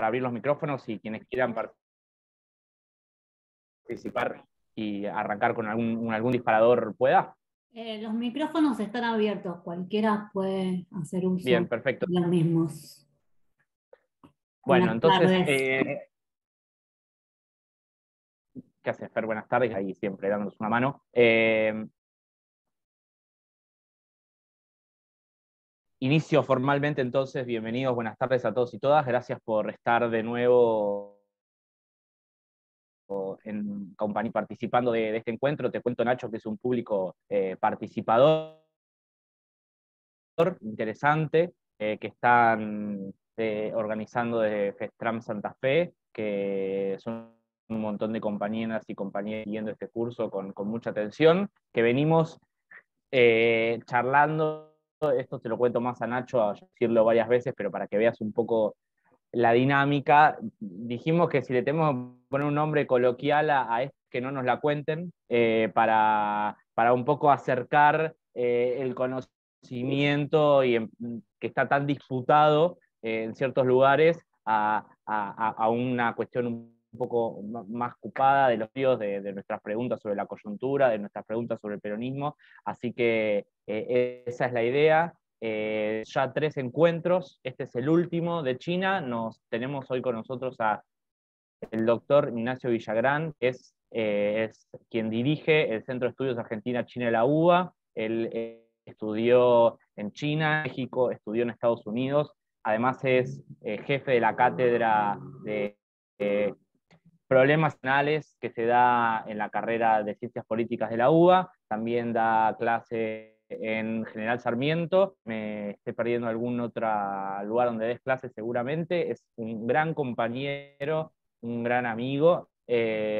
abrir los micrófonos y quienes quieran participar y arrancar con algún disparador pueda. Los micrófonos están abiertos, cualquiera puede hacer uso Bien, perfecto. de los mismos. Bueno, entonces, tardes. ¿qué haces, Fer? Buenas tardes, ahí siempre dándonos una mano. Inicio formalmente entonces, bienvenidos, buenas tardes a todos y todas, gracias por estar de nuevo participando de este encuentro. Te cuento, Nacho, que es un público participador, interesante, que están organizando desde FESTRAM Santa Fe, que son un montón de compañeras y compañeros siguiendo este curso con mucha atención, que venimos charlando. Esto te lo cuento más a Nacho, a decirlo varias veces, pero para que veas un poco la dinámica. Dijimos que si le tenemos que poner un nombre coloquial a esto, que no nos la cuenten, para un poco acercar el conocimiento que está tan disputado en ciertos lugares a una cuestión un poco más ocupada de los tíos, de nuestras preguntas sobre la coyuntura, de nuestras preguntas sobre el peronismo. Así que esa es la idea. Ya 3 encuentros, este es el último de China. Tenemos hoy con nosotros el doctor Ignacio Villagrán, que es quien dirige el Centro de Estudios Argentina-China de la UBA. Él estudió en China, México, estudió en Estados Unidos. Además es jefe de la cátedra de problemas nacionales que se da en la carrera de Ciencias Políticas de la UBA. También da clase en General Sarmiento. Me estoy perdiendo algún otro lugar donde des clases seguramente. Es un gran compañero, un gran amigo,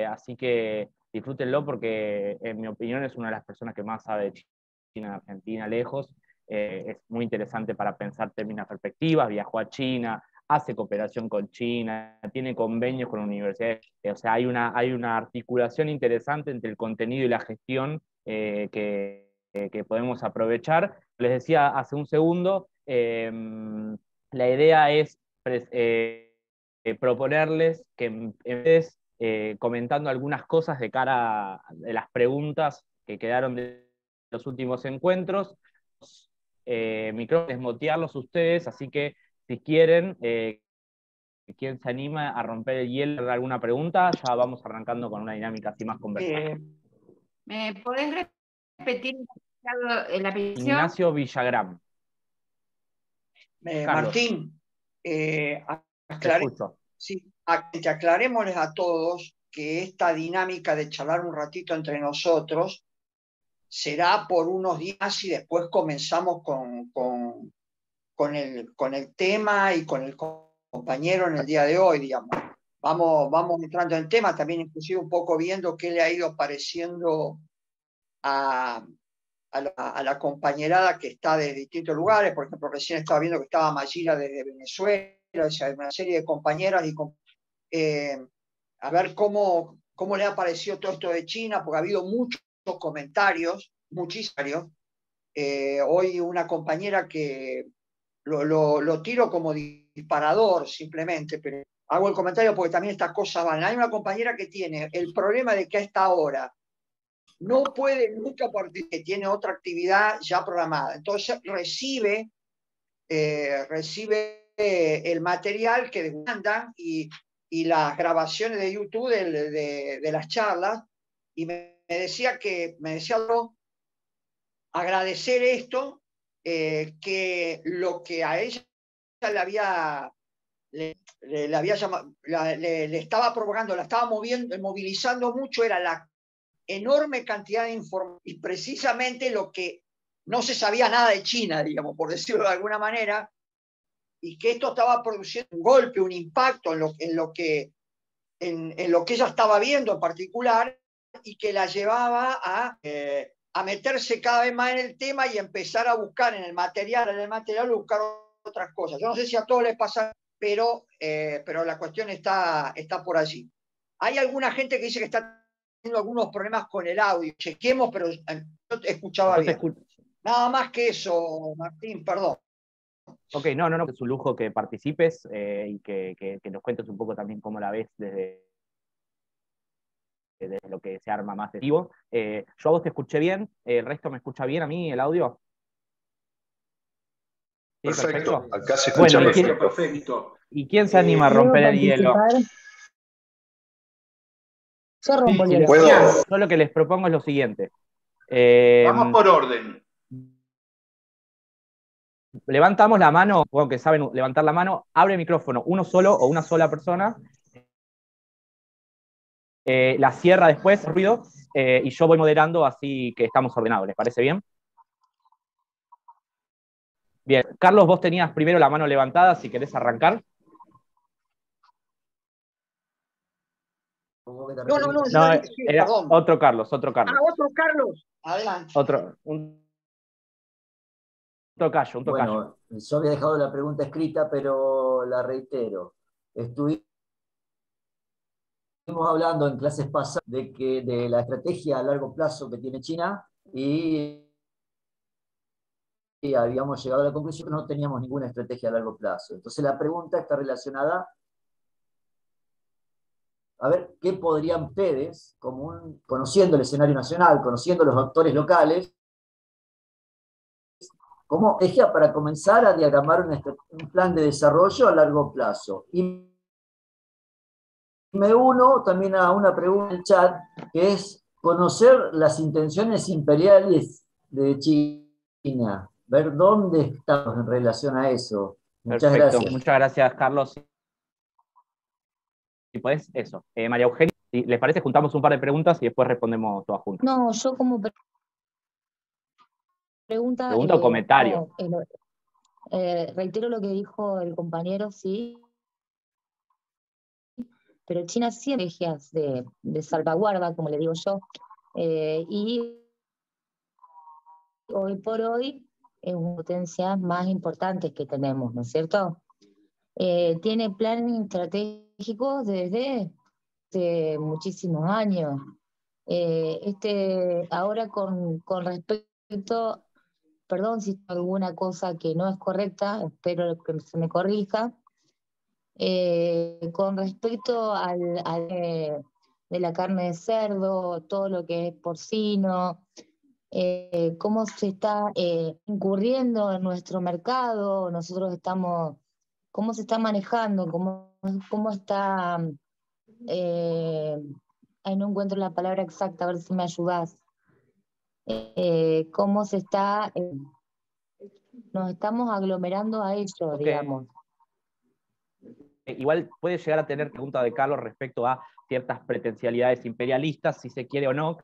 así que disfrútenlo porque en mi opinión es una de las personas que más sabe de China, Argentina, lejos. Es muy interesante para pensar términos perspectivas. Viajó a China, hace cooperación con China, tiene convenios con universidades. O sea, hay una articulación interesante entre el contenido y la gestión que podemos aprovechar. Les decía hace un segundo, la idea es proponerles que empieces comentando algunas cosas de cara de las preguntas que quedaron de los últimos encuentros. Micrófonos, desmotearlos ustedes, así que si quieren, quien se anima a romper el hielo de alguna pregunta, ya vamos arrancando con una dinámica así más conversativa. ¿Me podés repetir el apellido? Ignacio Villagrán. Martín, te escucho. Sí, aclarémosles a todos que esta dinámica de charlar un ratito entre nosotros será por unos días y después comenzamos con el tema y con el compañero en el día de hoy, digamos. Vamos entrando en el tema, también inclusive un poco viendo qué le ha ido pareciendo a la compañerada que está de distintos lugares. Por ejemplo, recién estaba viendo que estaba Mayira desde Venezuela, o sea, una serie de compañeras, a ver cómo le ha parecido todo esto de China, porque ha habido muchos comentarios, muchísimos. Hoy una compañera que lo tiro como disparador simplemente, pero hago el comentario porque también estas cosas van. Hay una compañera que tiene el problema de que a esta hora no puede nunca participar, que tiene otra actividad ya programada. Entonces recibe el material que mandan y las grabaciones de YouTube de las charlas, y me decía agradecer esto, que lo que a ella le estaba provocando, la estaba movilizando mucho, era la enorme cantidad de información y precisamente lo que no se sabía nada de China, digamos, por decirlo de alguna manera, y que esto estaba produciendo un golpe, un impacto en lo que ella estaba viendo en particular, y que la llevaba a meterse cada vez más en el tema y empezar a buscar en el material, buscar otras cosas. Yo no sé si a todos les pasa, pero la cuestión está por allí. Hay alguna gente que dice que está teniendo algunos problemas con el audio. Chequemos, pero yo te escuchaba bien. Nada más que eso, Martín, perdón. Ok, no, es un lujo que participes y que nos cuentes un poco también cómo la ves desde lo que se arma más activo. Yo a vos te escuché bien, el resto me escucha bien a mí, el audio. ¿Sí? Perfecto, acá se Bueno, escucha perfecto. ¿y quién se anima a ¿Puedo romper el hielo? participar? Yo rompo el Si hielo. ¿Puedo? yo lo que les propongo es lo siguiente. Vamos por orden. Levantamos la mano, supongo que saben levantar la mano, abre el micrófono uno solo o una sola persona, la cierra después, ruido, y yo voy moderando así que estamos ordenados. ¿Les parece bien? Bien. Carlos, vos tenías primero la mano levantada, si querés arrancar. No, sí, Era perdón. otro Carlos. Otro Carlos. Adelante. Un tocayo. Bueno, yo había dejado la pregunta escrita, pero la reitero. Estuvimos hablando en clases pasadas de la estrategia a largo plazo que tiene China y habíamos llegado a la conclusión que no teníamos ninguna estrategia a largo plazo. Entonces la pregunta está relacionada a ver qué podrían ustedes, conociendo el escenario nacional, conociendo los actores locales, como estrategia para comenzar a diagramar un plan de desarrollo a largo plazo. Y me uno también a una pregunta en el chat, que es conocer las intenciones imperiales de China, ver dónde estamos en relación a eso. Muchas gracias. Muchas gracias, Carlos. Si podés, eso. María Eugenia, si les parece, juntamos un par de preguntas y después respondemos todas juntas. No, yo como pregunta o comentario. reitero lo que dijo el compañero, sí, pero China siempre estrategias de salvaguarda, como le digo yo, y hoy por hoy es una potencia más importante que tenemos, ¿no es cierto? Tiene planes estratégicos desde muchísimos años. Ahora con respecto, perdón si alguna cosa que no es correcta, espero que se me corrija, con respecto de la carne de cerdo, todo lo que es porcino, cómo se está incurriendo en nuestro mercado, cómo se está manejando, cómo está, ahí no encuentro la palabra exacta, a ver si me ayudás, cómo nos estamos aglomerando a ello, digamos. Igual puede llegar a tener pregunta de Carlos respecto a ciertas pretencialidades imperialistas, si se quiere o no,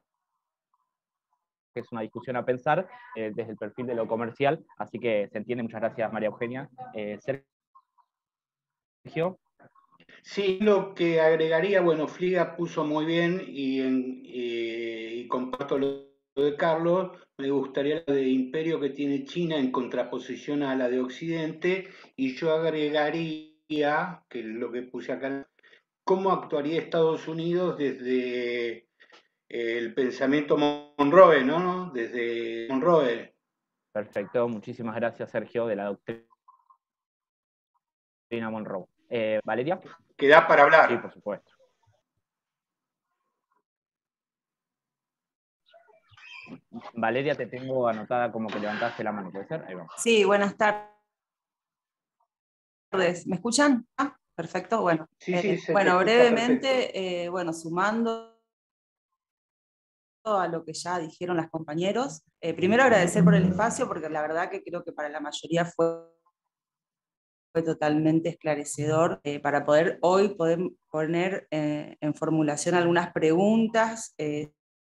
que es una discusión a pensar desde el perfil de lo comercial, así que se entiende. Muchas gracias, María Eugenia. Sergio. Sí, lo que agregaría, bueno, Fliga puso muy bien y comparto lo de Carlos. Me gustaría la de imperio que tiene China en contraposición a la de Occidente, y yo agregaría, que es lo que puse acá, cómo actuaría Estados Unidos desde el pensamiento Monroe, ¿no? Desde Monroe. Perfecto, muchísimas gracias, Sergio, de la doctrina Monroe. ¿Valeria? ¿Queda para hablar? Sí, por supuesto. Valeria, te tengo anotada como que levantaste la mano, ¿puede ser? Ahí vamos. Sí, buenas tardes. ¿Me escuchan? Ah, perfecto, bueno. Sí, bueno, brevemente, bueno, sumando a lo que ya dijeron los compañeros, primero agradecer por el espacio, porque la verdad que creo que para la mayoría fue totalmente esclarecedor para poder poner en formulación algunas preguntas,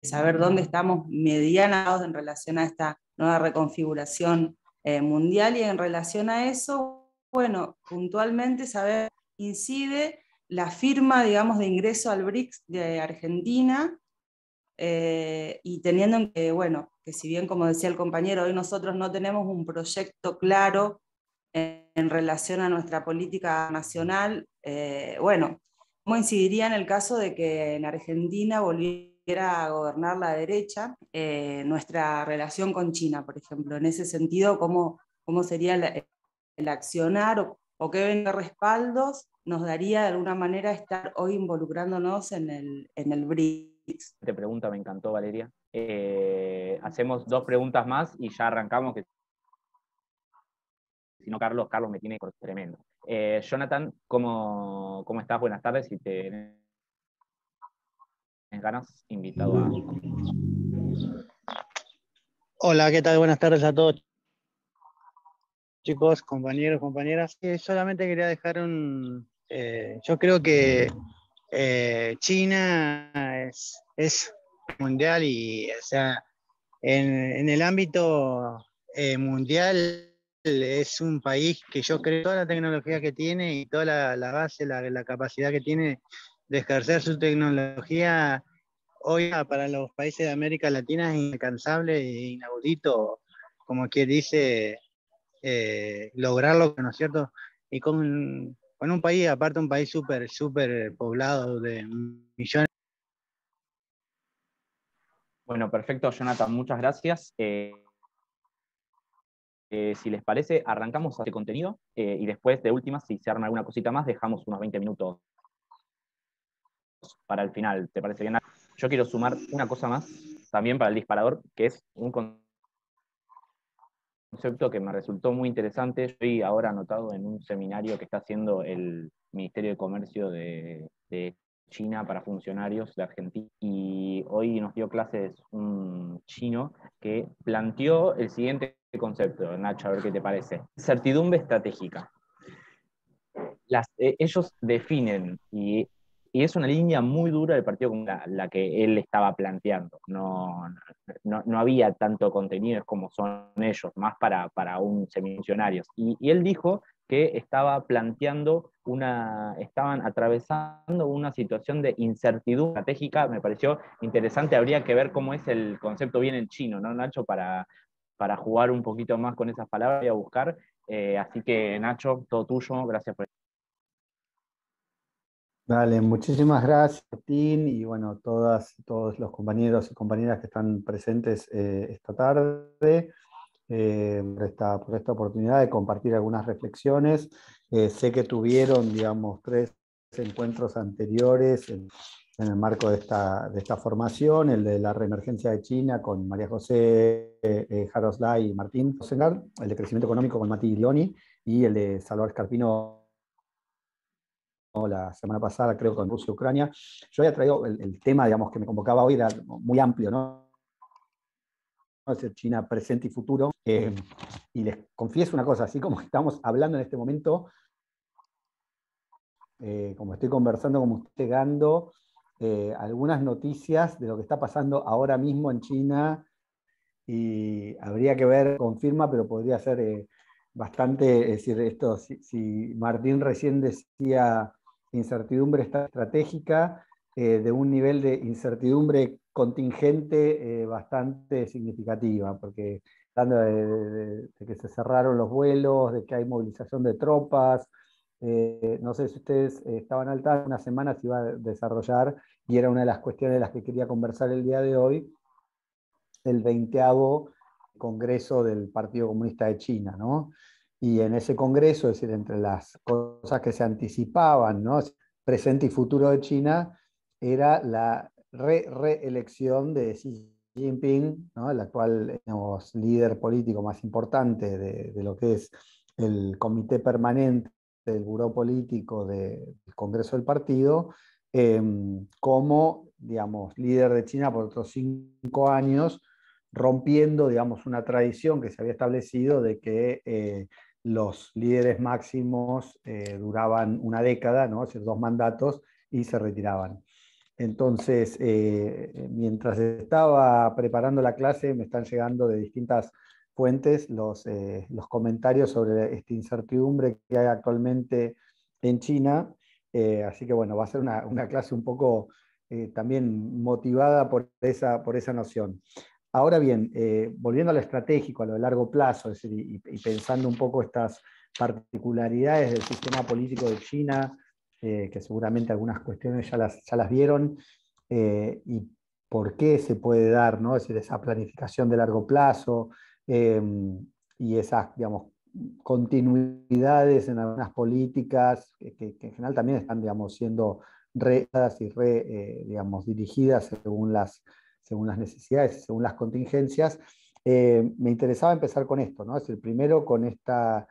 saber dónde estamos medianados en relación a esta nueva reconfiguración mundial, y en relación a eso, bueno, puntualmente saber incide la firma, digamos, de ingreso al BRICS de Argentina, y teniendo en que, bueno, que si bien, como decía el compañero, hoy nosotros no tenemos un proyecto claro en relación a nuestra política nacional, bueno, ¿cómo incidiría en el caso de que en Argentina volviera a gobernar la derecha nuestra relación con China, por ejemplo? En ese sentido, ¿cómo sería el accionar o qué ven de respaldos nos daría de alguna manera estar hoy involucrándonos en el BRICS. Esta pregunta me encantó, Valeria. Hacemos 2 preguntas más y ya arrancamos, que si no, Carlos me tiene tremendo. Jonathan, ¿cómo estás? Buenas tardes. Si te ganas, invitado a... Hola, ¿qué tal? Buenas tardes a todos, chicos, compañeros, compañeras. Solamente quería dejar yo creo que China es mundial y, o sea, en el ámbito mundial es un país que yo creo toda la tecnología que tiene y toda la base, la capacidad que tiene de ejercer su tecnología hoy para los países de América Latina es inalcanzable e inaudito, como quien dice, lograrlo, ¿no es cierto? Y con un país, aparte un país súper poblado de millones. Bueno, perfecto, Jonathan, muchas gracias. Si les parece, arrancamos este contenido y después, de última, si se arma alguna cosita más, dejamos unos 20 minutos para el final. ¿Te parece bien? Yo quiero sumar una cosa más también para el disparador, que es un concepto que me resultó muy interesante. Estoy ahora anotado en un seminario que está haciendo el Ministerio de Comercio de China para funcionarios de Argentina, y hoy nos dio clases un chino que planteó el siguiente concepto. Nacho, a ver qué te parece. Certidumbre estratégica. Ellos definen, y es una línea muy dura del Partido Comunista la que él estaba planteando. No había tanto contenido como son ellos, más para un semifuncionarios. Y él dijo que estaban atravesando una situación de incertidumbre estratégica. Me pareció interesante, habría que ver cómo es el concepto bien en chino, ¿no, Nacho? Para jugar un poquito más con esas palabras y a buscar. Así que, Nacho, todo tuyo, gracias por... Dale, muchísimas gracias, Martín, y bueno, todos los compañeros y compañeras que están presentes esta tarde, por esta oportunidad de compartir algunas reflexiones. Sé que tuvieron, digamos, 3 encuentros anteriores en el marco de esta formación, el de la reemergencia de China con María José Jaroslay y Martín Rosengar, el de crecimiento económico con Mati Glioni, y el de Salvador Scarpino la semana pasada, creo, con Rusia y Ucrania. Yo había traído el tema, digamos, que me convocaba hoy, era muy amplio, ¿no? Es China presente y futuro. Y les confieso una cosa, así como estamos hablando en este momento, como estoy conversando, como estoy llegando, algunas noticias de lo que está pasando ahora mismo en China, y habría que ver, confirma, pero podría ser bastante, es decir, esto, si Martín recién decía incertidumbre estratégica, de un nivel de incertidumbre contingente bastante significativa, porque hablando de que se cerraron los vuelos, de que hay movilización de tropas, no sé si ustedes estaban al tanto, una semana se iba a desarrollar, y era una de las cuestiones de las que quería conversar el día de hoy, el 20º Congreso del Partido Comunista de China, ¿no? Y en ese congreso, es decir, entre las cosas que se anticipaban, ¿no?, presente y futuro de China, era la reelección de Xi Jinping, ¿no?, el actual, digamos, líder político más importante de lo que es el comité permanente del buró político del Congreso del Partido, como, digamos, líder de China por otros 5 años, rompiendo, digamos, una tradición que se había establecido de que los líderes máximos duraban una década, ¿no?, es decir, 2 mandatos, y se retiraban. Entonces, mientras estaba preparando la clase, me están llegando de distintas fuentes los comentarios sobre esta incertidumbre que hay actualmente en China. Así que bueno, va a ser una clase un poco también motivada por esa noción. Ahora bien, volviendo a lo estratégico, a lo de largo plazo, es decir, y pensando un poco estas particularidades del sistema político de China, que seguramente algunas cuestiones ya las vieron, y por qué se puede dar, ¿no?, es decir, esa planificación de largo plazo, y esas, digamos, continuidades en algunas políticas que en general también están, digamos, siendo redadas y digamos, dirigidas según las necesidades, según las contingencias. Me interesaba empezar con esto, ¿no? Es decir, primero con esta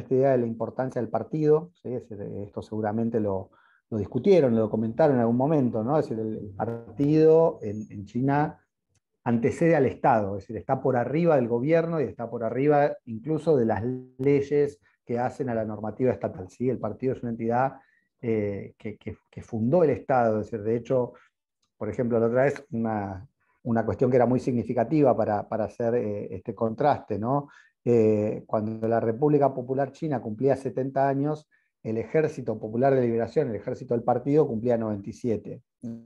idea de la importancia del partido, ¿sí? Es decir, esto seguramente lo discutieron, lo comentaron en algún momento, ¿no? Es decir, el partido en China antecede al Estado, es decir, está por arriba del gobierno y está por arriba incluso de las leyes que hacen a la normativa estatal. ¿Sí? El partido es una entidad que fundó el Estado, es decir, de hecho, por ejemplo, la otra vez una cuestión que era muy significativa para hacer este contraste, ¿no? Cuando la República Popular China cumplía 70 años, el Ejército Popular de Liberación, el ejército del partido, cumplía 97,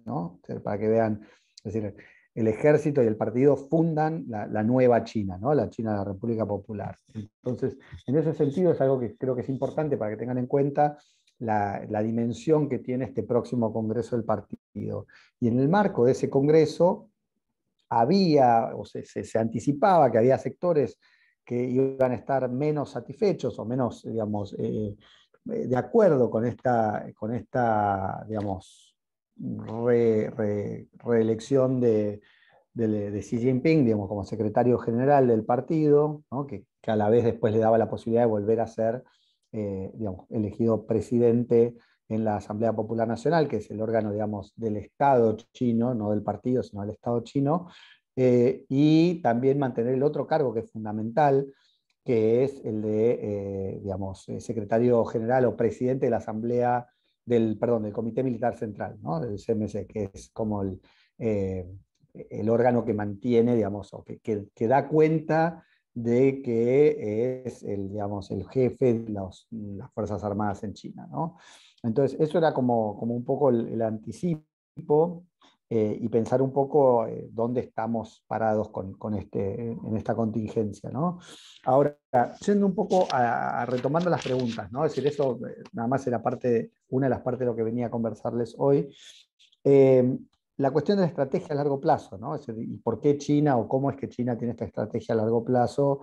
¿no? Para que vean, es decir, el ejército y el partido fundan la nueva China, ¿no? La China de la República Popular. Entonces, en ese sentido es algo que creo que es importante para que tengan en cuenta la dimensión que tiene este próximo Congreso del partido. Y en el marco de ese Congreso había, o se anticipaba que había sectores que iban a estar menos satisfechos o menos, digamos, de acuerdo con esta digamos, reelección de Xi Jinping, digamos, como secretario general del partido, ¿no? que a la vez después le daba la posibilidad de volver a ser digamos, elegido presidente en la Asamblea Popular Nacional, que es el órgano, digamos, del Estado chino, no del partido, sino del Estado chino, y también mantener el otro cargo que es fundamental, que es el de, digamos, secretario general o presidente de la Asamblea del Comité Militar Central, ¿no? Del CMC, que es como el órgano que mantiene, digamos, o que da cuenta de que es digamos, el jefe de las Fuerzas Armadas en China, ¿no? Entonces, eso era como un poco el anticipo y pensar un poco dónde estamos parados en esta contingencia, ¿no? Ahora, yendo un poco retomando las preguntas, ¿no? Es decir, eso nada más era una de las partes de lo que venía a conversarles hoy. La cuestión de la estrategia a largo plazo, ¿no? Es decir, ¿y por qué China o cómo es que China tiene esta estrategia a largo plazo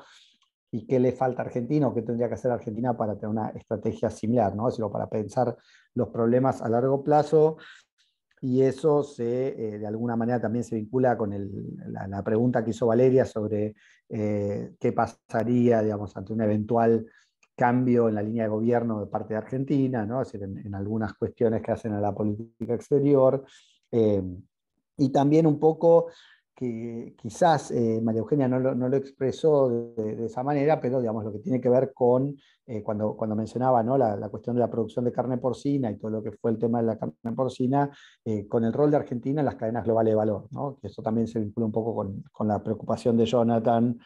y qué le falta a Argentina o qué tendría que hacer Argentina para tener una estrategia similar, ¿no? Es decir, para pensar los problemas a largo plazo, y eso de alguna manera también se vincula con la pregunta que hizo Valeria sobre qué pasaría, digamos, ante un eventual cambio en la línea de gobierno de parte de Argentina, ¿no? Es decir, en algunas cuestiones que hacen a la política exterior. Y también un poco que quizás María Eugenia no lo expresó de esa manera, pero digamos, lo que tiene que ver con, cuando mencionaba, ¿no? la cuestión de la producción de carne porcina y todo lo que fue el tema de la carne porcina, con el rol de Argentina en las cadenas globales de valor, ¿no? Que eso también se vincula un poco con la preocupación de Jonathan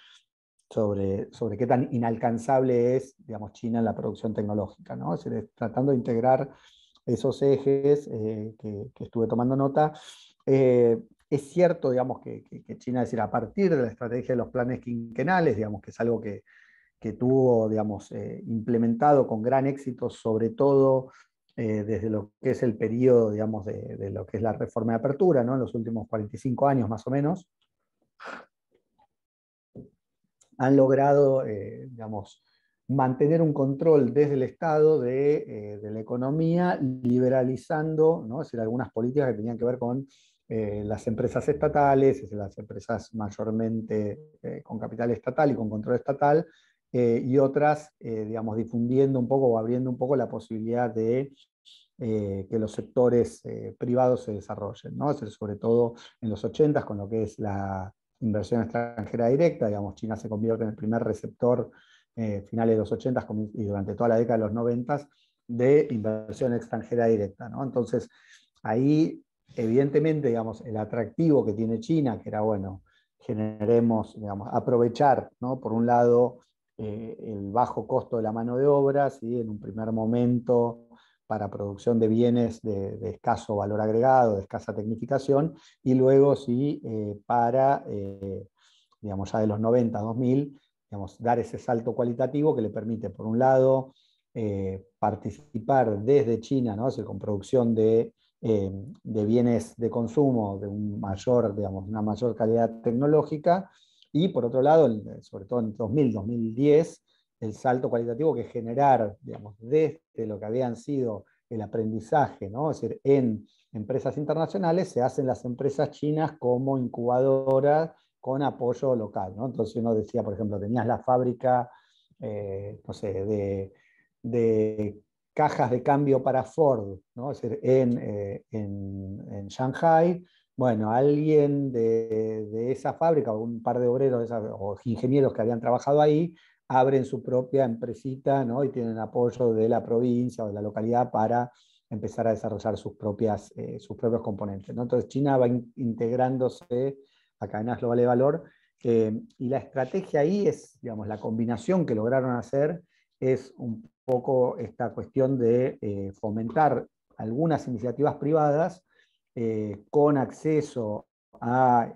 sobre qué tan inalcanzable es, digamos, China en la producción tecnológica, ¿no? Es decir, tratando de integrar esos ejes que estuve tomando nota. Es cierto, digamos, que China, es decir, a partir de la estrategia de los planes quinquenales, digamos, que es algo que tuvo, digamos, implementado con gran éxito, sobre todo desde lo que es el periodo, digamos, de lo que es la reforma de apertura, ¿no? En los últimos 45 años más o menos, han logrado, digamos, mantener un control desde el Estado de la economía, liberalizando, ¿no? Es decir, algunas políticas que tenían que ver con las empresas estatales, es decir, las empresas mayormente con capital estatal y con control estatal, y otras, digamos, difundiendo un poco o abriendo un poco la posibilidad de que los sectores privados se desarrollen, ¿no? Es decir, sobre todo en los 80s con lo que es la inversión extranjera directa, digamos, China se convierte en el primer receptor finales de los 80s y durante toda la década de los 90s de inversión extranjera directa, ¿no? Entonces, ahí, evidentemente, digamos, el atractivo que tiene China, que era, bueno, generemos, digamos, aprovechar, ¿no? Por un lado, el bajo costo de la mano de obra, ¿sí? En un primer momento para producción de bienes de escaso valor agregado, de escasa tecnificación, y luego sí para, digamos, ya de los 90 a 2000, digamos, dar ese salto cualitativo que le permite, por un lado, participar desde China, ¿no? O sea, con producción de bienes de consumo de digamos, una mayor calidad tecnológica, y por otro lado, sobre todo en 2000, 2010, el salto cualitativo que generar, digamos, desde lo que habían sido el aprendizaje, ¿no? Es decir, en empresas internacionales se hacen las empresas chinas como incubadoras con apoyo local, ¿no? Entonces uno decía, por ejemplo, tenías la fábrica, no sé, de cajas de cambio para Ford, ¿no? Es decir, en Shanghai. Bueno, alguien de esa fábrica, o un par de obreros o ingenieros que habían trabajado ahí, abren su propia empresita, ¿no? Y tienen apoyo de la provincia o de la localidad para empezar a desarrollar sus propios componentes, ¿no? Entonces China va integrándose a cadenas globales de valor, y la estrategia ahí es, digamos, la combinación que lograron hacer es un poco esta cuestión de fomentar algunas iniciativas privadas con acceso a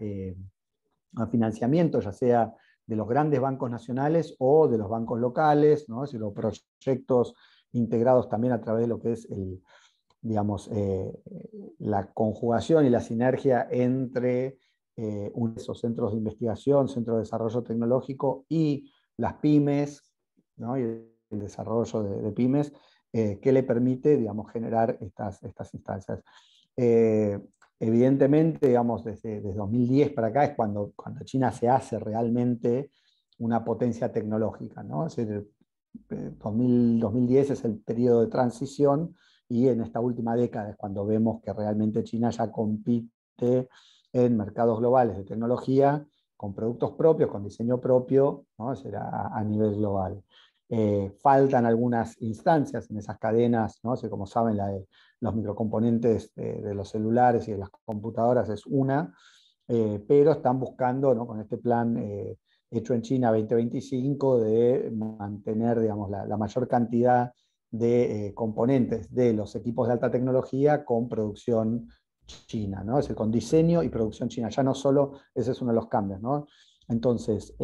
financiamiento, ya sea de los grandes bancos nacionales o de los bancos locales, ¿no? Es decir, los proyectos integrados también a través de lo que es digamos, la conjugación y la sinergia entre esos centros de investigación, centros de desarrollo tecnológico y las pymes, ¿no? Y el desarrollo de pymes, que le permite, digamos, generar estas instancias. Evidentemente, digamos, desde 2010 para acá es cuando China se hace realmente una potencia tecnológica, ¿no? Es decir, 2010 es el periodo de transición, y en esta última década es cuando vemos que realmente China ya compite en mercados globales de tecnología, con productos propios, con diseño propio, ¿no? Será a nivel global. Faltan algunas instancias en esas cadenas, ¿no? Como saben, la de los microcomponentes de los celulares y de las computadoras es una, pero están buscando, ¿no? Con este plan hecho en China 2025 de mantener, digamos, la mayor cantidad de componentes de los equipos de alta tecnología con producción china, ¿no? Es decir, con diseño y producción china. Ya no solo, ese es uno de los cambios, ¿no? Entonces,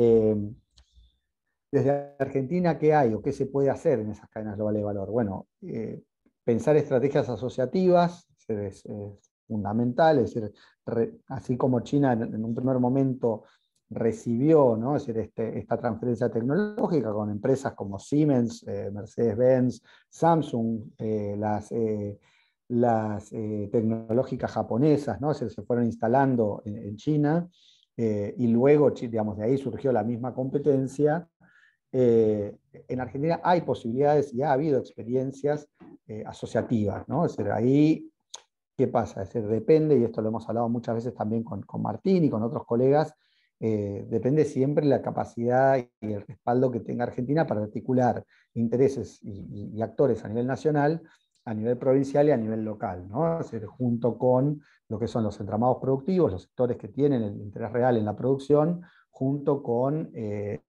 desde Argentina, ¿qué hay o qué se puede hacer en esas cadenas globales de valor? Bueno, pensar estrategias asociativas es fundamental, es decir, así como China en un primer momento recibió, ¿no? Es decir, esta transferencia tecnológica con empresas como Siemens, Mercedes-Benz, Samsung, las tecnológicas japonesas, ¿no? Se fueron instalando en China, y luego, digamos, de ahí surgió la misma competencia. En Argentina hay posibilidades y ha habido experiencias asociativas, ¿no? Es decir, ahí, ¿qué pasa? Es decir, depende, y esto lo hemos hablado muchas veces también con Martín y con otros colegas, depende siempre de la capacidad y el respaldo que tenga Argentina para articular intereses y actores a nivel nacional, a nivel provincial y a nivel local, ¿no? Es decir, junto con lo que son los entramados productivos, los sectores que tienen el interés real en la producción, junto con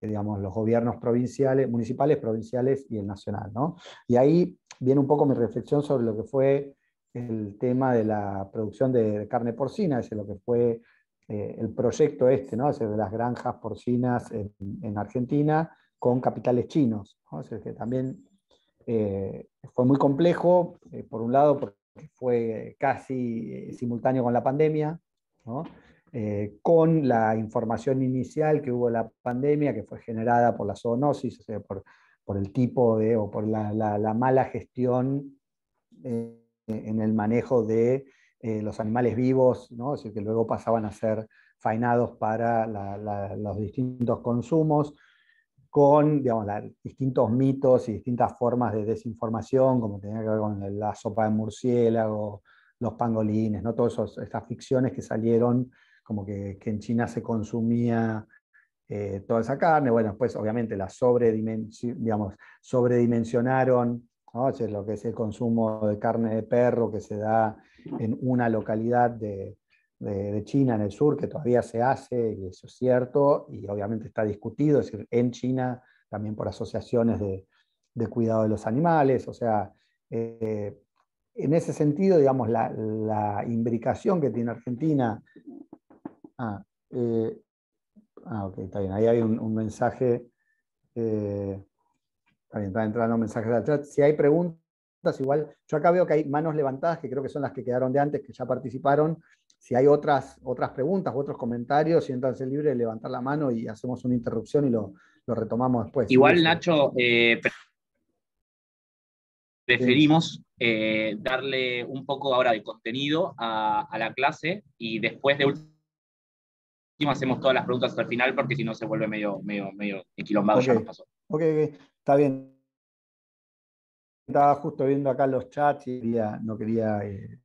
digamos, los gobiernos provinciales, municipales, provinciales y el nacional, ¿no? Y ahí viene un poco mi reflexión sobre lo que fue el tema de la producción de carne porcina, es lo que fue el proyecto ¿no? Es de las granjas porcinas en Argentina con capitales chinos, ¿no? Es que también fue muy complejo, por un lado porque fue casi simultáneo con la pandemia, ¿no? Con la información inicial que hubo en la pandemia, que fue generada por la zoonosis, o sea, por el tipo de, o por la mala gestión en el manejo de los animales vivos, ¿no? Es decir, que luego pasaban a ser faenados para los distintos consumos, con, digamos, distintos mitos y distintas formas de desinformación, como tenía que ver con la sopa de murciélago, los pangolines, ¿no? Todas estas ficciones que salieron, como que en China se consumía toda esa carne. Bueno, después obviamente la sobredimensionaron, ¿no? Es lo que es el consumo de carne de perro que se da en una localidad de China en el sur, que todavía se hace, y eso es cierto, y obviamente está discutido, es decir, en China también por asociaciones de cuidado de los animales. O sea, en ese sentido, digamos, la imbricación que tiene Argentina. Ok, está bien, ahí hay un mensaje. Está entrando mensajes al chat. Si hay preguntas, igual, yo acá veo que hay manos levantadas, que creo que son las que quedaron de antes, que ya participaron. Si hay otras preguntas u otros comentarios, siéntanse libres de levantar la mano y hacemos una interrupción y lo lo retomamos después. Igual, Sí, Nacho, preferimos darle un poco ahora de contenido a la clase y después de último hacemos todas las preguntas al final porque si no se vuelve medio enquilombado, ya nos pasó. Ok, está bien. Estaba justo viendo acá los chats y no quería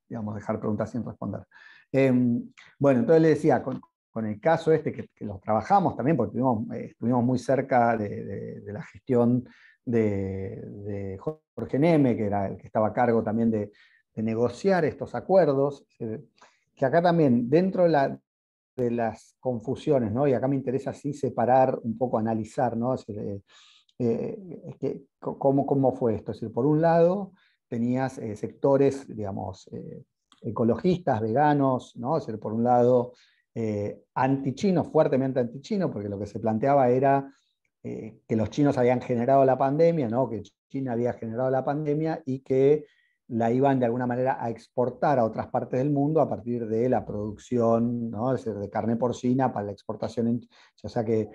digamos, dejar preguntas sin responder. Bueno, entonces le decía, con el caso este que los trabajamos también, porque estuvimos muy cerca de la gestión de Jorge Neme, que era el que estaba a cargo también de negociar estos acuerdos, que acá también, dentro de las confusiones, ¿no? Y acá me interesa así separar un poco, analizar, ¿no? ¿Cómo fue esto? Es decir, por un lado, tenías sectores, digamos, ecologistas, veganos, ¿no? Es decir, por un lado, antichinos, fuertemente antichinos, porque lo que se planteaba era que los chinos habían generado la pandemia, ¿no? Que China había generado la pandemia y que la iban de alguna manera a exportar a otras partes del mundo a partir de la producción, ¿no? Es decir, de carne porcina para la exportación. O sea que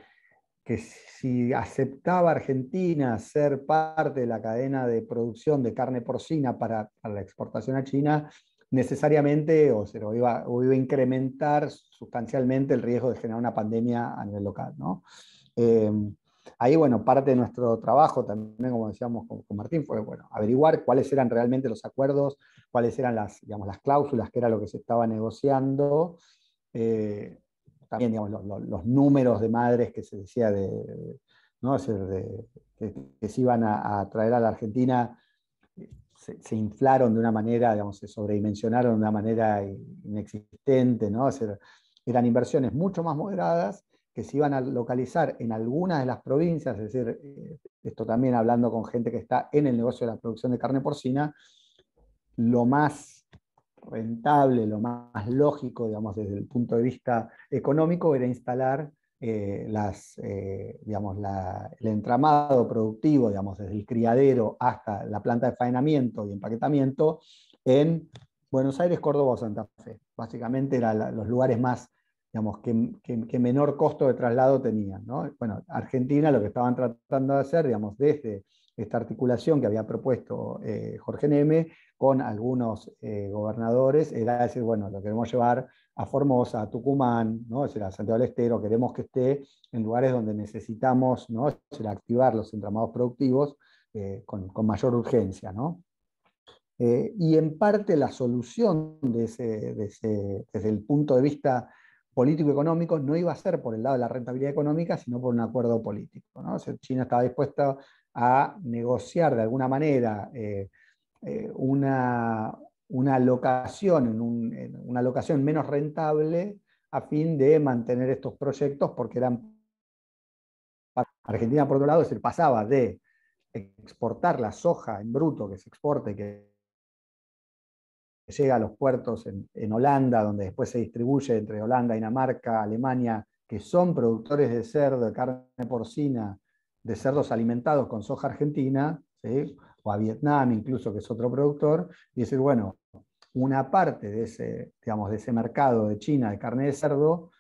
si aceptaba Argentina ser parte de la cadena de producción de carne porcina para la exportación a China, necesariamente o iba a incrementar sustancialmente el riesgo de generar una pandemia a nivel local, ¿no? Ahí, bueno, parte de nuestro trabajo también, como decíamos con Martín, fue, bueno, averiguar cuáles eran realmente los acuerdos, cuáles eran digamos, las cláusulas, que era lo que se estaba negociando, también, digamos, los números de madres que se decía ¿no? que se iban a traer a la Argentina, se inflaron de una manera, digamos, se sobredimensionaron de una manera inexistente, ¿no? Eran inversiones mucho más moderadas que se iban a localizar en algunas de las provincias, es decir, esto también hablando con gente que está en el negocio de la producción de carne porcina, lo más rentable, lo más lógico, digamos, desde el punto de vista económico, era instalar digamos, el entramado productivo, digamos, desde el criadero hasta la planta de faenamiento y empaquetamiento en Buenos Aires, Córdoba o Santa Fe. Básicamente eran los lugares más, digamos, que menor costo de traslado tenían, ¿no? Bueno, Argentina lo que estaban tratando de hacer, digamos, desde esta articulación que había propuesto Jorge Neme con algunos gobernadores, era decir, bueno, lo queremos llevar a Formosa, a Tucumán, ¿no? Es decir, a Santiago del Estero, queremos que esté en lugares donde necesitamos, ¿no? Es decir, activar los entramados productivos con mayor urgencia, ¿no? Y en parte la solución desde el punto de vista político-económico no iba a ser por el lado de la rentabilidad económica, sino por un acuerdo político, ¿no? O sea, China estaba dispuesta a negociar de alguna manera una alocación, una alocación menos rentable a fin de mantener estos proyectos, porque eran Argentina, por otro lado, se pasaba de exportar la soja en bruto que se exporte, que llega a los puertos en Holanda, donde después se distribuye entre Holanda, Dinamarca, Alemania, que son productores de cerdo, de carne porcina, de cerdos alimentados con soja argentina, ¿sí? O a Vietnam incluso, que es otro productor, y decir, bueno, una parte de ese mercado de China de carne de cerdo,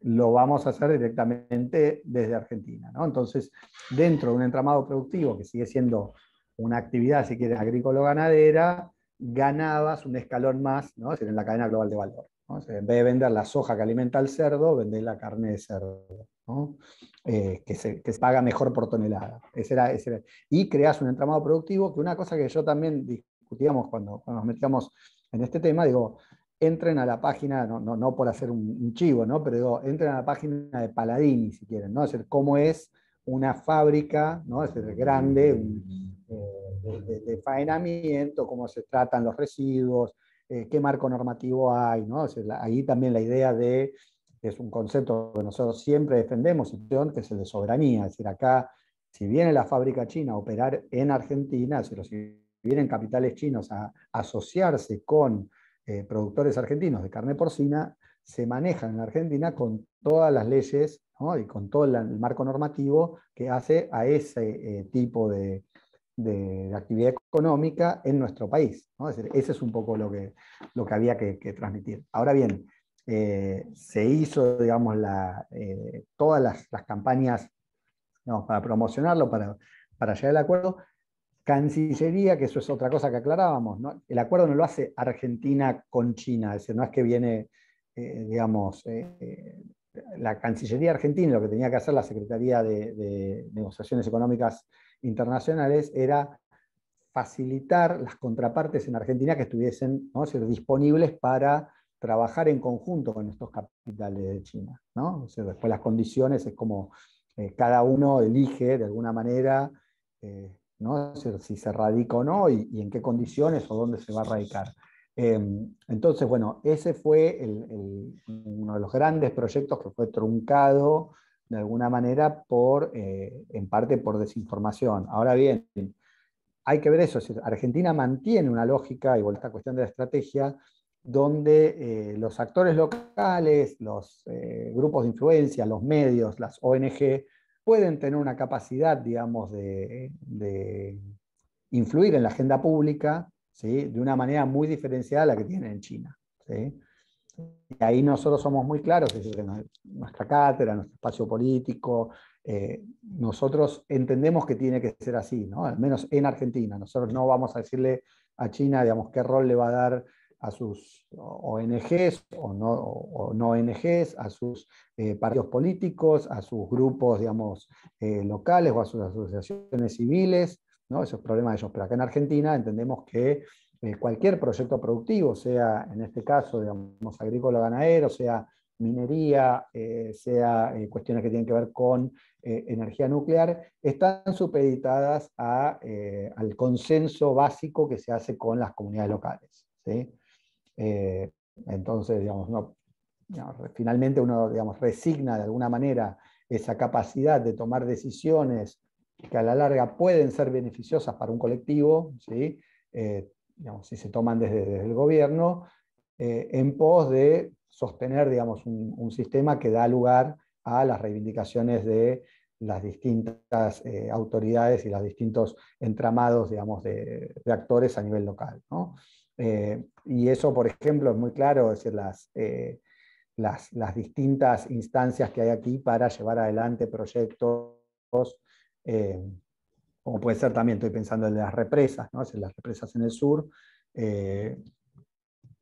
lo vamos a hacer directamente desde Argentina, ¿no? Entonces, dentro de un entramado productivo que sigue siendo una actividad, si quieres, agrícola-ganadera, ganabas un escalón más, ¿no? Es decir, en la cadena global de valor, ¿no? O sea, en vez de vender la soja que alimenta al cerdo, vendés la carne de cerdo, ¿no? Que se paga mejor por tonelada. Ese era. Y creas un entramado productivo, que una cosa que yo también discutíamos cuando nos metíamos en este tema, digo, entren a la página, no por hacer un chivo, ¿no? Pero digo, entren a la página de Paladini, si quieren, ¿no? Es decir, cómo es una fábrica, ¿no? Es decir, grande, de faenamiento, cómo se tratan los residuos, qué marco normativo hay, ¿no? O sea, ahí también la idea es un concepto que nosotros siempre defendemos, que es el de soberanía. Es decir, acá, si viene la fábrica china a operar en Argentina, si vienen capitales chinos a asociarse con productores argentinos de carne porcina, se manejan en Argentina con todas las leyes, ¿no? Y con todo el marco normativo que hace a ese tipo de actividad económica en nuestro país, ¿no? Es decir, ese es un poco lo que había que transmitir. Ahora bien, se hizo, digamos, todas las campañas digamos, para promocionarlo, para llegar al acuerdo. Cancillería, que eso es otra cosa que aclarábamos, ¿no? El acuerdo no lo hace Argentina con China, es decir, no es que viene, digamos, la Cancillería Argentina, lo que tenía que hacer la Secretaría de Negociaciones Económicas Internacionales era facilitar las contrapartes en Argentina que estuviesen, ¿no?, ser disponibles para trabajar en conjunto con estos capitales de China, ¿no? O sea, después las condiciones es como cada uno elige de alguna manera, ¿no?, si se radica o no y en qué condiciones o dónde se va a radicar. Entonces, bueno, ese fue uno de los grandes proyectos que fue truncado de alguna manera en parte por desinformación. Ahora bien, hay que ver eso. Argentina mantiene una lógica, y vuelve a esta cuestión de la estrategia, donde los actores locales, los grupos de influencia, los medios, las ONG, pueden tener una capacidad, digamos, de influir en la agenda pública, ¿sí?, de una manera muy diferenciada a la que tienen en China, ¿sí? Y ahí nosotros somos muy claros, es decir, nuestra cátedra, nuestro espacio político, nosotros entendemos que tiene que ser así, ¿no? Al menos en Argentina. Nosotros no vamos a decirle a China, digamos, qué rol le va a dar a sus ONGs o no ONGs, a sus partidos políticos, a sus grupos, digamos, locales o a sus asociaciones civiles, ¿no? Eso es problema de ellos. Pero acá en Argentina entendemos que cualquier proyecto productivo, sea en este caso, digamos, agrícola ganadero, sea minería, sea cuestiones que tienen que ver con energía nuclear, están supeditadas al consenso básico que se hace con las comunidades locales, ¿sí? Entonces, digamos, finalmente uno, digamos, resigna de alguna manera esa capacidad de tomar decisiones que a la larga pueden ser beneficiosas para un colectivo, ¿sí? Digamos, si se toman desde el gobierno, en pos de sostener, digamos, un sistema que da lugar a las reivindicaciones de las distintas autoridades y los distintos entramados, digamos, de actores a nivel local, ¿no? Y eso, por ejemplo, es muy claro, es decir, las distintas instancias que hay aquí para llevar adelante proyectos, como puede ser también, estoy pensando en las represas, ¿no? Es decir, las represas en el sur,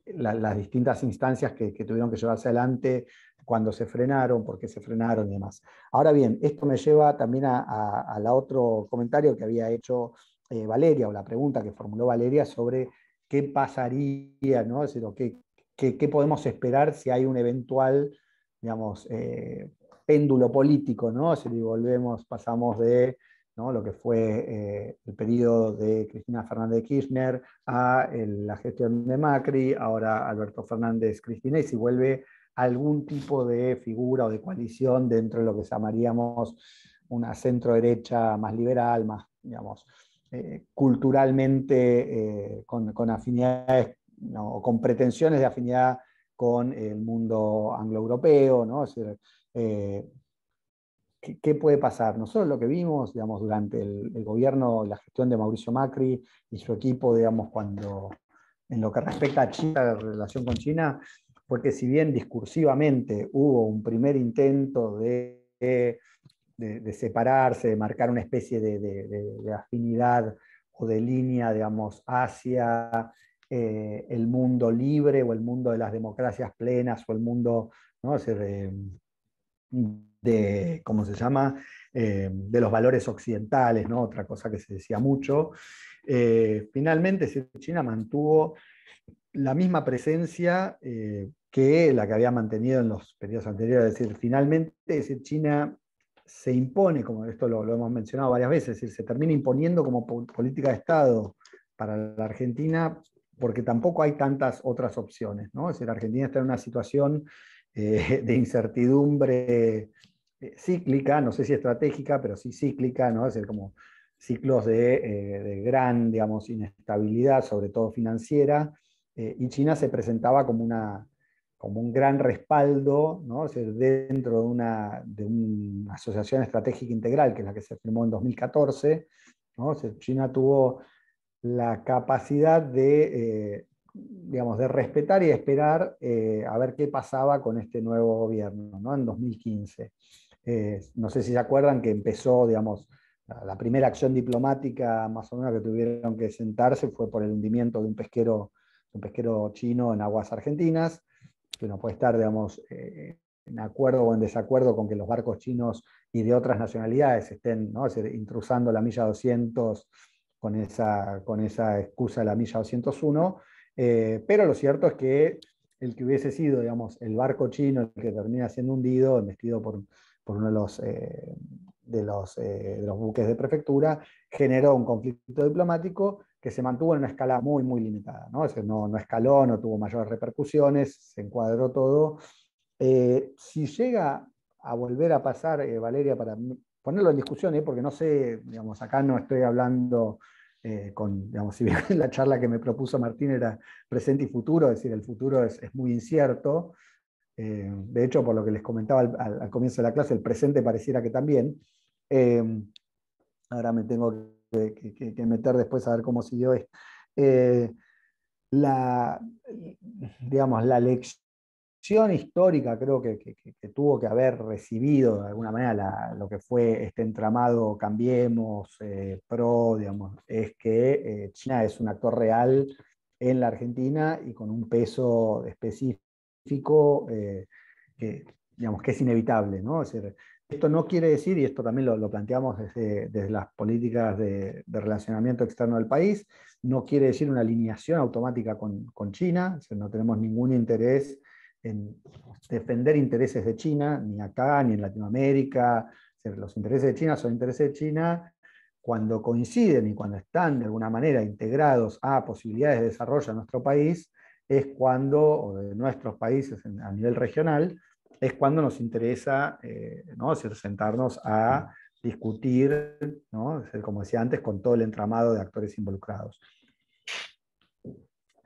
las distintas instancias que tuvieron que llevarse adelante, cuando se frenaron, por qué se frenaron y demás. Ahora bien, esto me lleva también al otro comentario que había hecho Valeria, o la pregunta que formuló Valeria sobre qué pasaría, ¿no? Es decir, qué podemos esperar si hay un eventual, digamos, péndulo político, ¿no? Si pasamos de, ¿no?, lo que fue el periodo de Cristina Fernández de Kirchner a la gestión de Macri, ahora Alberto Fernández Cristina, y si vuelve algún tipo de figura o de coalición dentro de lo que llamaríamos una centro derecha más liberal, más, digamos, culturalmente con afinidades, ¿no?, o con pretensiones de afinidad con el mundo anglo-europeo, ¿no? Es decir, ¿qué puede pasar? Nosotros lo que vimos, digamos, durante el gobierno, la gestión de Mauricio Macri y su equipo, digamos, en lo que respecta a China, la relación con China, fue que si bien discursivamente hubo un primer intento de separarse, de marcar una especie de afinidad o de línea, digamos, hacia el mundo libre o el mundo de las democracias plenas o el mundo, ¿no?, ¿cómo se llama?, de los valores occidentales, ¿no?, otra cosa que se decía mucho. Finalmente, China mantuvo la misma presencia que la que había mantenido en los periodos anteriores. Es decir, finalmente China se impone, como esto lo hemos mencionado varias veces, es decir, se termina imponiendo como política de Estado para la Argentina, porque tampoco hay tantas otras opciones, ¿no? Es decir, Argentina está en una situación de incertidumbre cíclica, no sé si estratégica, pero sí cíclica, ¿no? Es decir, como ciclos de gran, digamos, inestabilidad, sobre todo financiera, y China se presentaba como un gran respaldo, ¿no? Es decir, dentro de una asociación estratégica integral, que es la que se firmó en 2014, ¿no? O sea, China tuvo la capacidad digamos, de respetar y esperar a ver qué pasaba con este nuevo gobierno, ¿no?, en 2015. No sé si se acuerdan que empezó, digamos, la primera acción diplomática más o menos que tuvieron que sentarse fue por el hundimiento de un pesquero chino en aguas argentinas, que no puede estar, digamos, en acuerdo o en desacuerdo con que los barcos chinos y de otras nacionalidades estén, ¿no?, intrusando la milla 200 con esa excusa de la milla 201, pero lo cierto es que el que hubiese sido, digamos, el barco chino el que termina siendo hundido, embestido por uno de los buques de prefectura, generó un conflicto diplomático que se mantuvo en una escala muy, muy limitada, ¿no? Es decir, no escaló, no tuvo mayores repercusiones, se encuadró todo. Si llega a volver a pasar, Valeria, para ponerlo en discusión, porque no sé, digamos, acá no estoy hablando digamos, si bien la charla que me propuso Martín era presente y futuro, es decir, el futuro es muy incierto. De hecho, por lo que les comentaba al comienzo de la clase, el presente pareciera que también. Ahora me tengo que meter después a ver cómo siguió esto. Digamos, la lección histórica creo que tuvo que haber recibido de alguna manera lo que fue este entramado Cambiemos, PRO, digamos, es que China es un actor real en la Argentina y con un peso específico digamos, que es inevitable, ¿no? Es decir, esto no quiere decir, y esto también lo planteamos desde las políticas de relacionamiento externo del país, no quiere decir una alineación automática con China, es decir, no tenemos ningún interés en defender intereses de China, ni acá, ni en Latinoamérica. Es decir, los intereses de China son intereses de China cuando coinciden y cuando están de alguna manera integrados a posibilidades de desarrollo en nuestro país, es cuando, o de nuestros países a nivel regional, es cuando nos interesa, ¿no?, es decir, sentarnos a discutir, ¿no?, es decir, como decía antes, con todo el entramado de actores involucrados.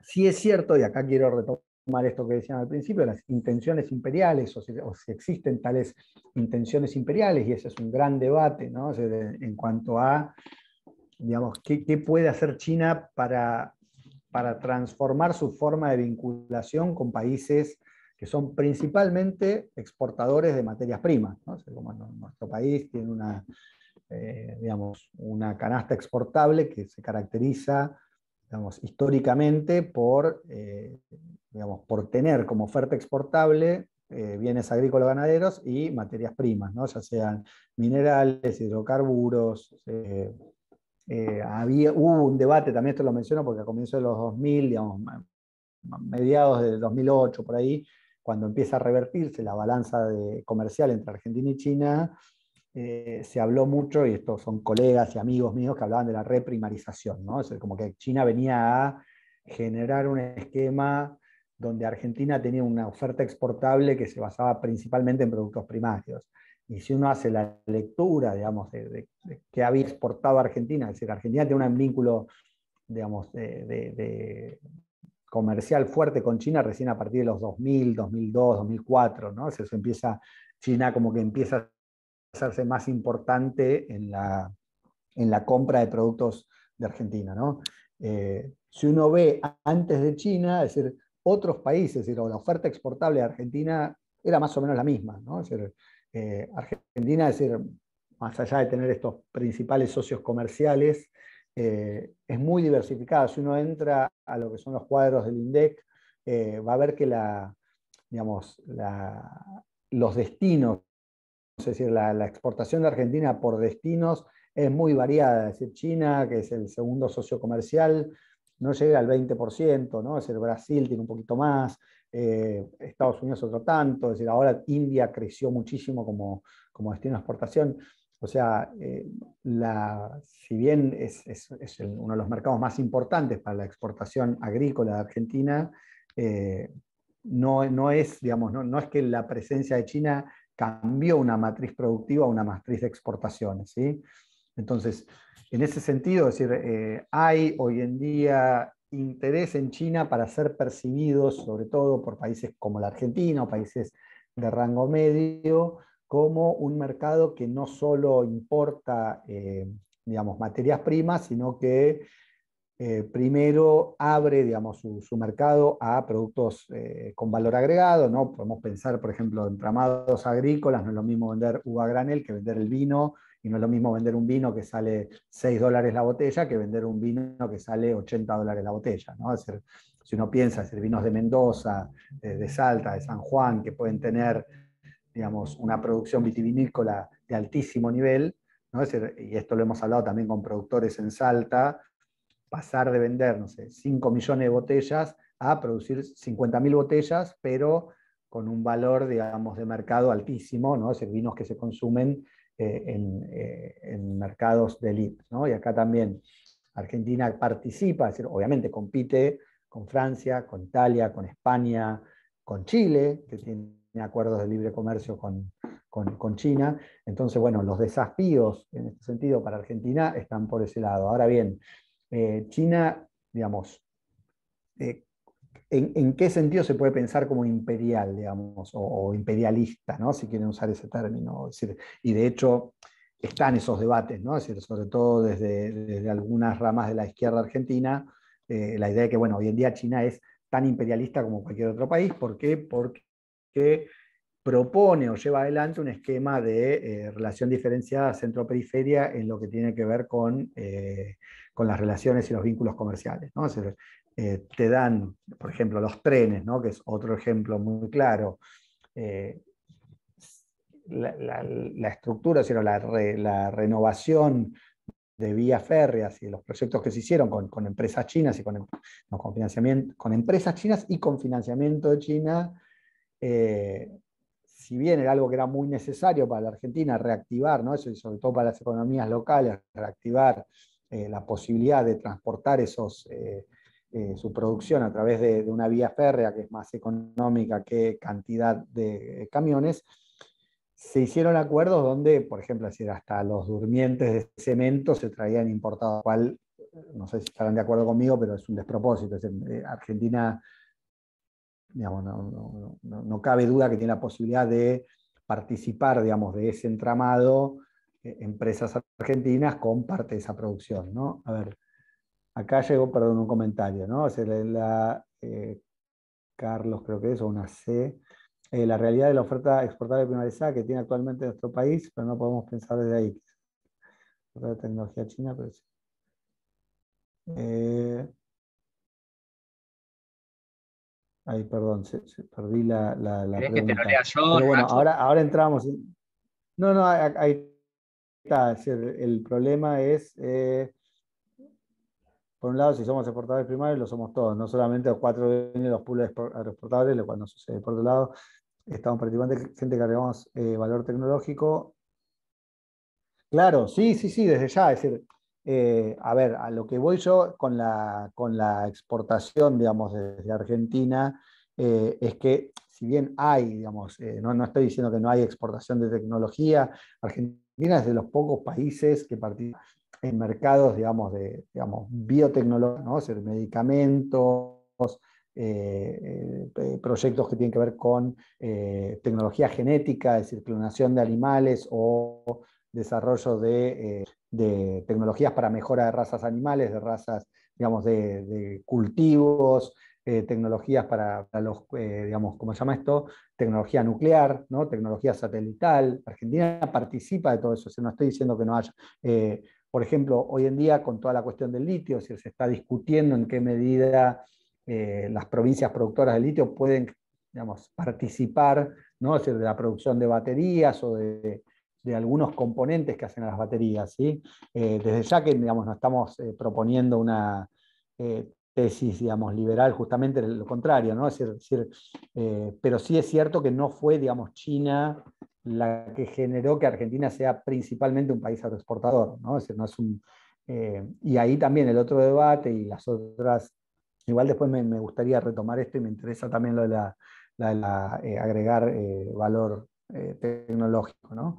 Sí es cierto, y acá quiero retomar esto que decían al principio, las intenciones imperiales, o si existen tales intenciones imperiales, y ese es un gran debate, ¿no?, en cuanto a, digamos, qué puede hacer China para transformar su forma de vinculación con países que son principalmente exportadores de materias primas, ¿no? O sea, como nuestro país tiene digamos, una canasta exportable que se caracteriza, digamos, históricamente por tener como oferta exportable bienes agrícolas ganaderos y materias primas, ¿no?, ya sean minerales, hidrocarburos. Hubo un debate, también esto lo menciono porque a comienzos de los 2000, digamos, mediados del 2008, por ahí, cuando empieza a revertirse la balanza comercial entre Argentina y China, se habló mucho, y estos son colegas y amigos míos que hablaban de la reprimarización, ¿no? Es decir, como que China venía a generar un esquema donde Argentina tenía una oferta exportable que se basaba principalmente en productos primarios. Y si uno hace la lectura, digamos, de qué había exportado Argentina, es decir, Argentina tiene un vínculo, digamos, de comercial fuerte con China recién a partir de los 2000, 2002, 2004, ¿no? Eso empieza, China como que empieza a hacerse más importante en la compra de productos de Argentina, ¿no? Si uno ve antes de China, es decir, otros países, es decir, la oferta exportable de Argentina era más o menos la misma, ¿no? Es decir, Argentina, es decir, más allá de tener estos principales socios comerciales, es muy diversificada. Si uno entra a lo que son los cuadros del INDEC, va a ver que los destinos, es decir, la exportación de Argentina por destinos es muy variada. Es decir, China, que es el segundo socio comercial, no llega al 20%, ¿no? Es decir, Brasil tiene un poquito más, Estados Unidos otro tanto, es decir, ahora India creció muchísimo como destino de exportación. O sea, si bien es uno de los mercados más importantes para la exportación agrícola de Argentina, no es que la presencia de China cambió una matriz productiva a una matriz de exportaciones, ¿sí? Entonces, en ese sentido, es decir, hay hoy en día interés en China para ser percibidos, sobre todo por países como la Argentina o países de rango medio, como un mercado que no solo importa, digamos, materias primas, sino que primero abre, digamos, su mercado a productos con valor agregado, ¿no? Podemos pensar, por ejemplo, en entramados agrícolas. No es lo mismo vender uva a granel que vender el vino, y no es lo mismo vender un vino que sale $6 la botella que vender un vino que sale $80 la botella, ¿no? Es decir, si uno piensa en vinos de Mendoza, de Salta, de San Juan, que pueden tener, digamos, una producción vitivinícola de altísimo nivel, ¿no? Es decir, y esto lo hemos hablado también con productores en Salta, pasar de vender, no sé, 5 millones de botellas a producir 50.000 botellas, pero con un valor, digamos, de mercado altísimo, ¿no? Es decir, vinos que se consumen en mercados de elite, ¿no? Y acá también Argentina participa, es decir, obviamente compite con Francia, con Italia, con España, con Chile, que tiene acuerdos de libre comercio con China. Entonces, bueno, los desafíos en este sentido para Argentina están por ese lado. Ahora bien, China, digamos, ¿en qué sentido se puede pensar como imperial, digamos, o imperialista, ¿no? Si quieren usar ese término? Es decir, y de hecho están esos debates, ¿no? Es decir, sobre todo desde algunas ramas de la izquierda argentina, la idea de que, bueno, hoy en día China es tan imperialista como cualquier otro país. ¿Por qué? Porque propone o lleva adelante un esquema de relación diferenciada centro-periferia en lo que tiene que ver con las relaciones y los vínculos comerciales, ¿no? Es decir, te dan, por ejemplo, los trenes, ¿no? Que es otro ejemplo muy claro. La estructura, sino la renovación de vías férreas y los proyectos que se hicieron con empresas chinas y con financiamiento, con empresas chinas y con financiamiento de China, si bien era algo que era muy necesario para la Argentina reactivar, ¿no? Eso, y sobre todo para las economías locales, reactivar la posibilidad de transportar su producción a través de una vía férrea que es más económica que cantidad de camiones, se hicieron acuerdos donde, por ejemplo, hasta los durmientes de cemento se traían importados, cual, no sé si estarán de acuerdo conmigo, pero es un despropósito. Es decir, Argentina, digamos, no cabe duda que tiene la posibilidad de participar, digamos, de ese entramado, empresas argentinas con parte de esa producción, ¿no? A ver, acá llegó, perdón, un comentario, ¿no? O sea, Carlos, creo que es, o una C. La realidad de la oferta exportable primarizada que tiene actualmente nuestro país, pero no podemos pensar desde ahí. De tecnología china, pero sí. Ay, perdón, perdí la ¿Querés que te lo pregunta. lea yo, Pero bueno, Nacho? ahora entramos. No, ahí está. Es decir, el problema es, por un lado, si somos exportadores primarios, lo somos todos, no solamente los 4 de los pools agroexportables, lo cual no sucede. Por otro lado, estamos participando gente que agregamos valor tecnológico. Claro, sí, desde ya. Es decir, a ver, a lo que voy yo con la exportación, digamos, desde Argentina, es que si bien hay, digamos, no estoy diciendo que no hay exportación de tecnología, Argentina es de los pocos países que participan en mercados, digamos, biotecnológicos, ¿no? Es decir, medicamentos, proyectos que tienen que ver con tecnología genética, es decir, clonación de animales o desarrollo de tecnologías para mejora de razas animales, de razas, digamos, de cultivos, tecnologías para los, digamos, ¿cómo se llama esto? Tecnología nuclear, ¿no? Tecnología satelital. Argentina participa de todo eso, o sea, no estoy diciendo que no haya. Por ejemplo, hoy en día, con toda la cuestión del litio, se está discutiendo en qué medida las provincias productoras de litio pueden, digamos, participar, ¿no? Es decir, de la producción de baterías o de algunos componentes que hacen a las baterías, ¿sí? Desde ya que, digamos, no estamos proponiendo una tesis, digamos, liberal, justamente lo contrario, ¿no? Es decir, pero sí es cierto que no fue, digamos, China la que generó que Argentina sea principalmente un país agroexportador, ¿no? Es decir, no es y ahí también el otro debate y las otras, igual después me gustaría retomar esto y me interesa también lo de agregar valor tecnológico, ¿no?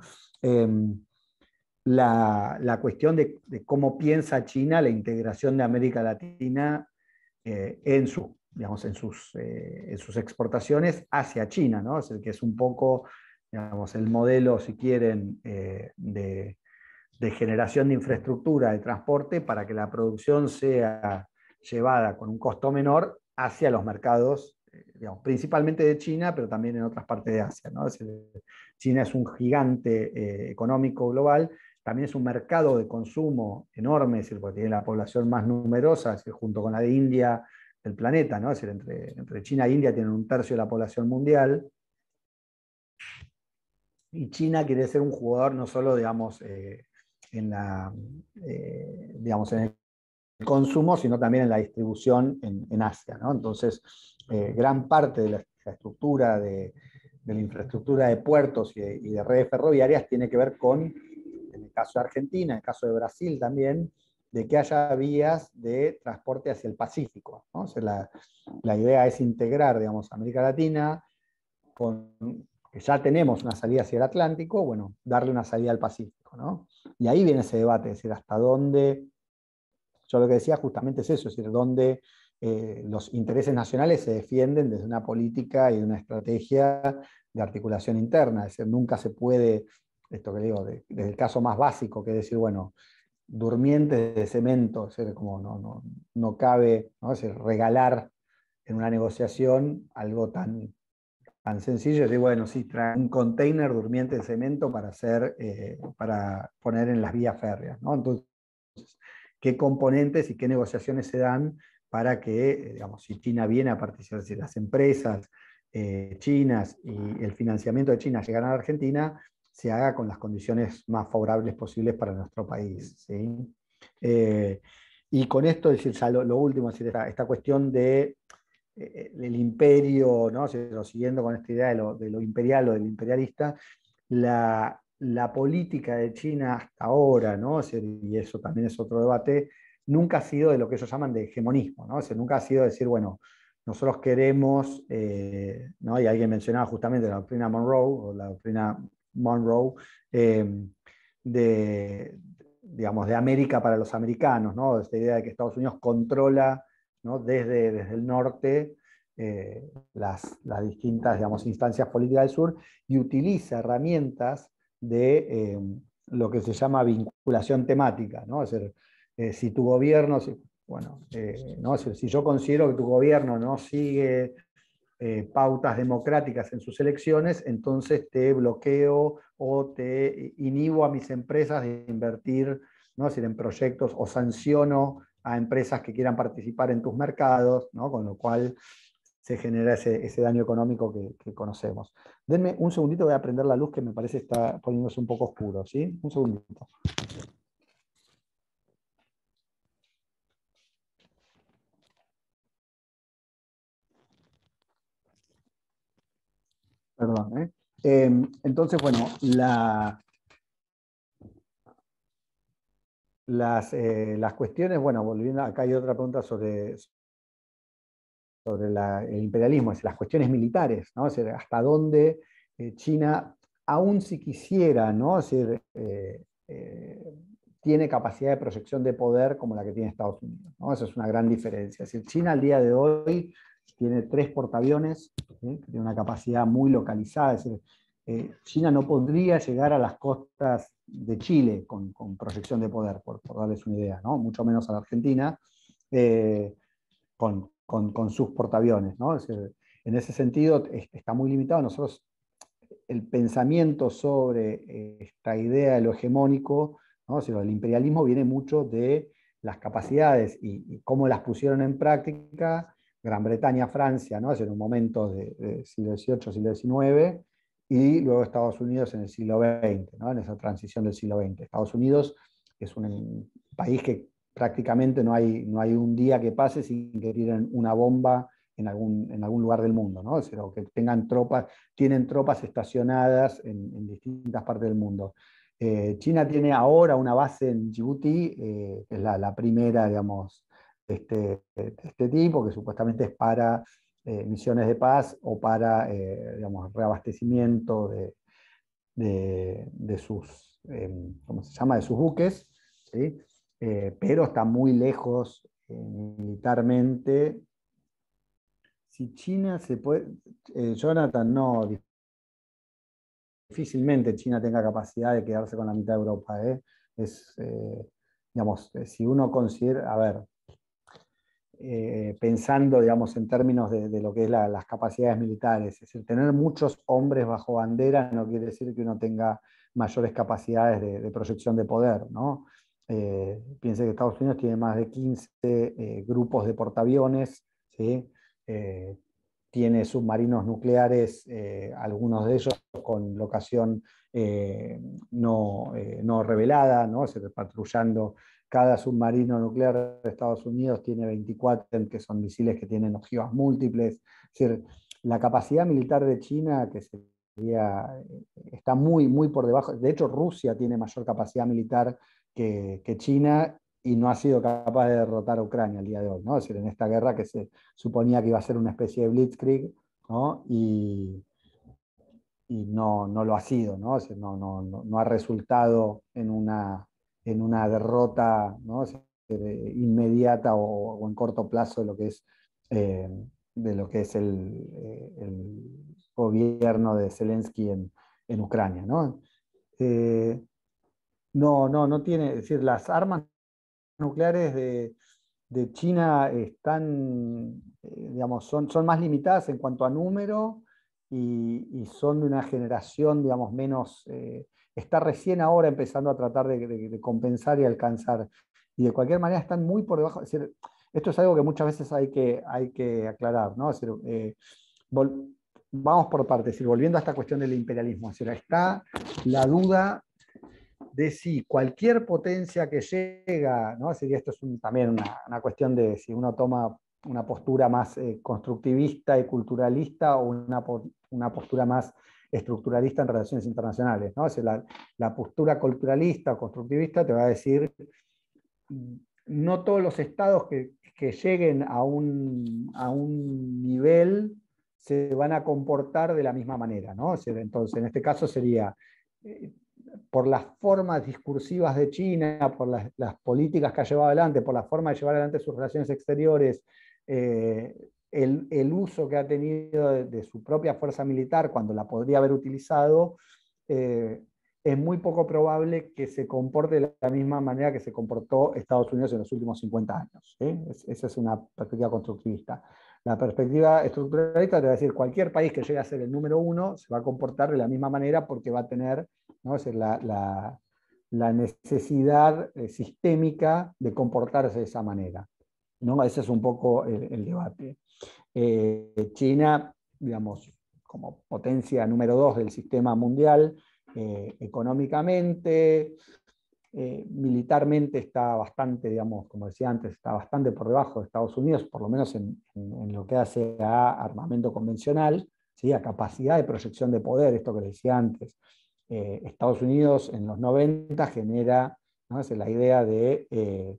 La cuestión de cómo piensa China la integración de América Latina digamos, en sus exportaciones hacia China, ¿no? Es el que es un poco, digamos, el modelo, si quieren, de generación de infraestructura de transporte para que la producción sea llevada con un costo menor hacia los mercados, digamos, principalmente de China, pero también en otras partes de Asia, ¿no? China es un gigante económico global, también es un mercado de consumo enorme, es decir, porque tiene la población más numerosa, es decir, junto con la de India del planeta, ¿no? Es decir, entre China e India tienen 1/3 de la población mundial. Y China quiere ser un jugador no solo, digamos, digamos, en el consumo, sino también en la distribución en Asia, ¿no? Entonces, gran parte de la estructura de la infraestructura de puertos y de redes ferroviarias tiene que ver con, en el caso de Argentina, en el caso de Brasil también, de que haya vías de transporte hacia el Pacífico, ¿no? O sea, la idea es integrar, digamos, América Latina que ya tenemos una salida hacia el Atlántico, bueno, darle una salida al Pacífico, ¿no? Y ahí viene ese debate, es decir, hasta dónde, yo lo que decía justamente es eso, es decir, dónde los intereses nacionales se defienden desde una política y una estrategia de articulación interna, es decir, nunca se puede, esto que digo, desde el caso más básico, que es decir, bueno, durmientes de cemento, es decir, como no cabe, ¿no? Es decir, regalar en una negociación algo tan sencillo, es decir, bueno, sí, trae un container durmiente de cemento para poner en las vías férreas, ¿no? Entonces, ¿qué componentes y qué negociaciones se dan para que, digamos, si China viene a participar, si las empresas chinas y el financiamiento de China llegan a la Argentina, se haga con las condiciones más favorables posibles para nuestro país, ¿sí? Y con esto, es decir, ya lo último, es decir, esta cuestión del imperio, ¿no? Siguiendo con esta idea de lo imperial o del imperialista, la política de China hasta ahora, ¿no? Y eso también es otro debate, nunca ha sido de lo que ellos llaman de hegemonismo, ¿no? Nunca ha sido decir, bueno, nosotros queremos, ¿no? Y alguien mencionaba justamente la doctrina Monroe, o la doctrina Monroe, digamos, de América para los americanos, ¿no? Esta idea de que Estados Unidos controla, ¿no? desde el norte las distintas, digamos, instancias políticas del sur y utiliza herramientas de lo que se llama vinculación temática, ¿no? Es decir, si tu gobierno, ¿no? Si yo considero que tu gobierno no sigue pautas democráticas en sus elecciones, entonces te bloqueo o te inhibo a mis empresas de invertir, ¿no? Es decir, en proyectos, o sanciono a empresas que quieran participar en tus mercados, ¿no? Con lo cual se genera ese daño económico que conocemos. Denme un segundito, voy a prender la luz que me parece está poniéndose un poco oscuro, ¿sí? Un segundito. Perdón, ¿eh? Entonces, bueno, las cuestiones, bueno, volviendo, acá hay otra pregunta sobre el imperialismo, es las cuestiones militares, ¿no? Es decir, hasta dónde China, aun si quisiera, ¿no? Es decir, tiene capacidad de proyección de poder como la que tiene Estados Unidos, ¿no? Esa es una gran diferencia. Es decir, China al día de hoy tiene 3 portaaviones, ¿sí? Tiene una capacidad muy localizada, es decir, China no podría llegar a las costas de Chile con proyección de poder, por darles una idea, ¿no? Mucho menos a la Argentina, con sus portaaviones, ¿no? Es decir, en ese sentido está muy limitado. Nosotros, el pensamiento sobre esta idea de lo hegemónico, ¿no? O sea, el imperialismo viene mucho de las capacidades y cómo las pusieron en práctica Gran Bretaña, Francia, ¿no? Es en un momento de siglo XVIII, siglo XIX, y luego Estados Unidos en el siglo XX, ¿no? En esa transición del siglo XX. Estados Unidos es un país que prácticamente no hay un día que pase sin que tiren una bomba en algún lugar del mundo, ¿no? O sea, que tienen tropas estacionadas en distintas partes del mundo. China tiene ahora una base en Djibouti, que es la primera, digamos, de este tipo, que supuestamente es para misiones de paz o para, digamos, reabastecimiento de sus, ¿cómo se llama?, de sus buques, ¿sí? Pero está muy lejos militarmente. Si China se puede, Jonathan, no, difícilmente China tenga capacidad de quedarse con la mitad de Europa, Digamos, si uno considera, a ver, pensando, digamos, en términos de lo que es las capacidades militares, es decir, tener muchos hombres bajo bandera no quiere decir que uno tenga mayores capacidades de proyección de poder, ¿no? Piense que Estados Unidos tiene más de 15 grupos de portaaviones, ¿sí? Tiene submarinos nucleares, algunos de ellos con locación no revelada, ¿no? Patrullando. Cada submarino nuclear de Estados Unidos tiene 24, que son misiles que tienen ojivas múltiples. Es decir, la capacidad militar de China, que está muy por debajo. De hecho, Rusia tiene mayor capacidad militar que China y no ha sido capaz de derrotar a Ucrania al día de hoy, ¿no? Es decir, en esta guerra que se suponía que iba a ser una especie de blitzkrieg, ¿no? Y no lo ha sido, ¿no? Es decir, no ha resultado en una derrota, ¿no? Inmediata o en corto plazo de lo que es el gobierno de Zelensky en Ucrania, ¿no? No tiene, es decir, las armas nucleares de China están, digamos, son más limitadas en cuanto a número y son de una generación, digamos, menos, está recién ahora empezando a tratar de compensar y alcanzar. Y de cualquier manera están muy por debajo. Es decir, esto es algo que muchas veces hay que aclarar, ¿no? Es decir, vamos por partes, es decir, volviendo a esta cuestión del imperialismo. Es decir, está la duda de si cualquier potencia que llega, ¿no? Así que esto es también una cuestión de si uno toma una postura más constructivista y culturalista o una postura más estructuralista en relaciones internacionales, ¿no? O sea, la postura culturalista o constructivista te va a decir, no todos los estados que lleguen a un nivel se van a comportar de la misma manera, ¿no? O sea, entonces, en este caso sería por las formas discursivas de China, por las políticas que ha llevado adelante, por la forma de llevar adelante sus relaciones exteriores, el uso que ha tenido de su propia fuerza militar cuando la podría haber utilizado, es muy poco probable que se comporte de la misma manera que se comportó Estados Unidos en los últimos 50 años. Esa es una perspectiva constructivista. La perspectiva estructuralista te va a decir, cualquier país que llegue a ser el número uno se va a comportar de la misma manera porque va a tener, ¿no? Es decir, la necesidad sistémica de comportarse de esa manera, ¿no? Ese es un poco el debate. China, digamos, como potencia número 2 del sistema mundial, económicamente, militarmente está bastante, digamos, como decía antes, está bastante por debajo de Estados Unidos, por lo menos en lo que hace a armamento convencional, ¿sí? A capacidad de proyección de poder, esto que les decía antes. Estados Unidos en los 90 genera, ¿no? Es la idea de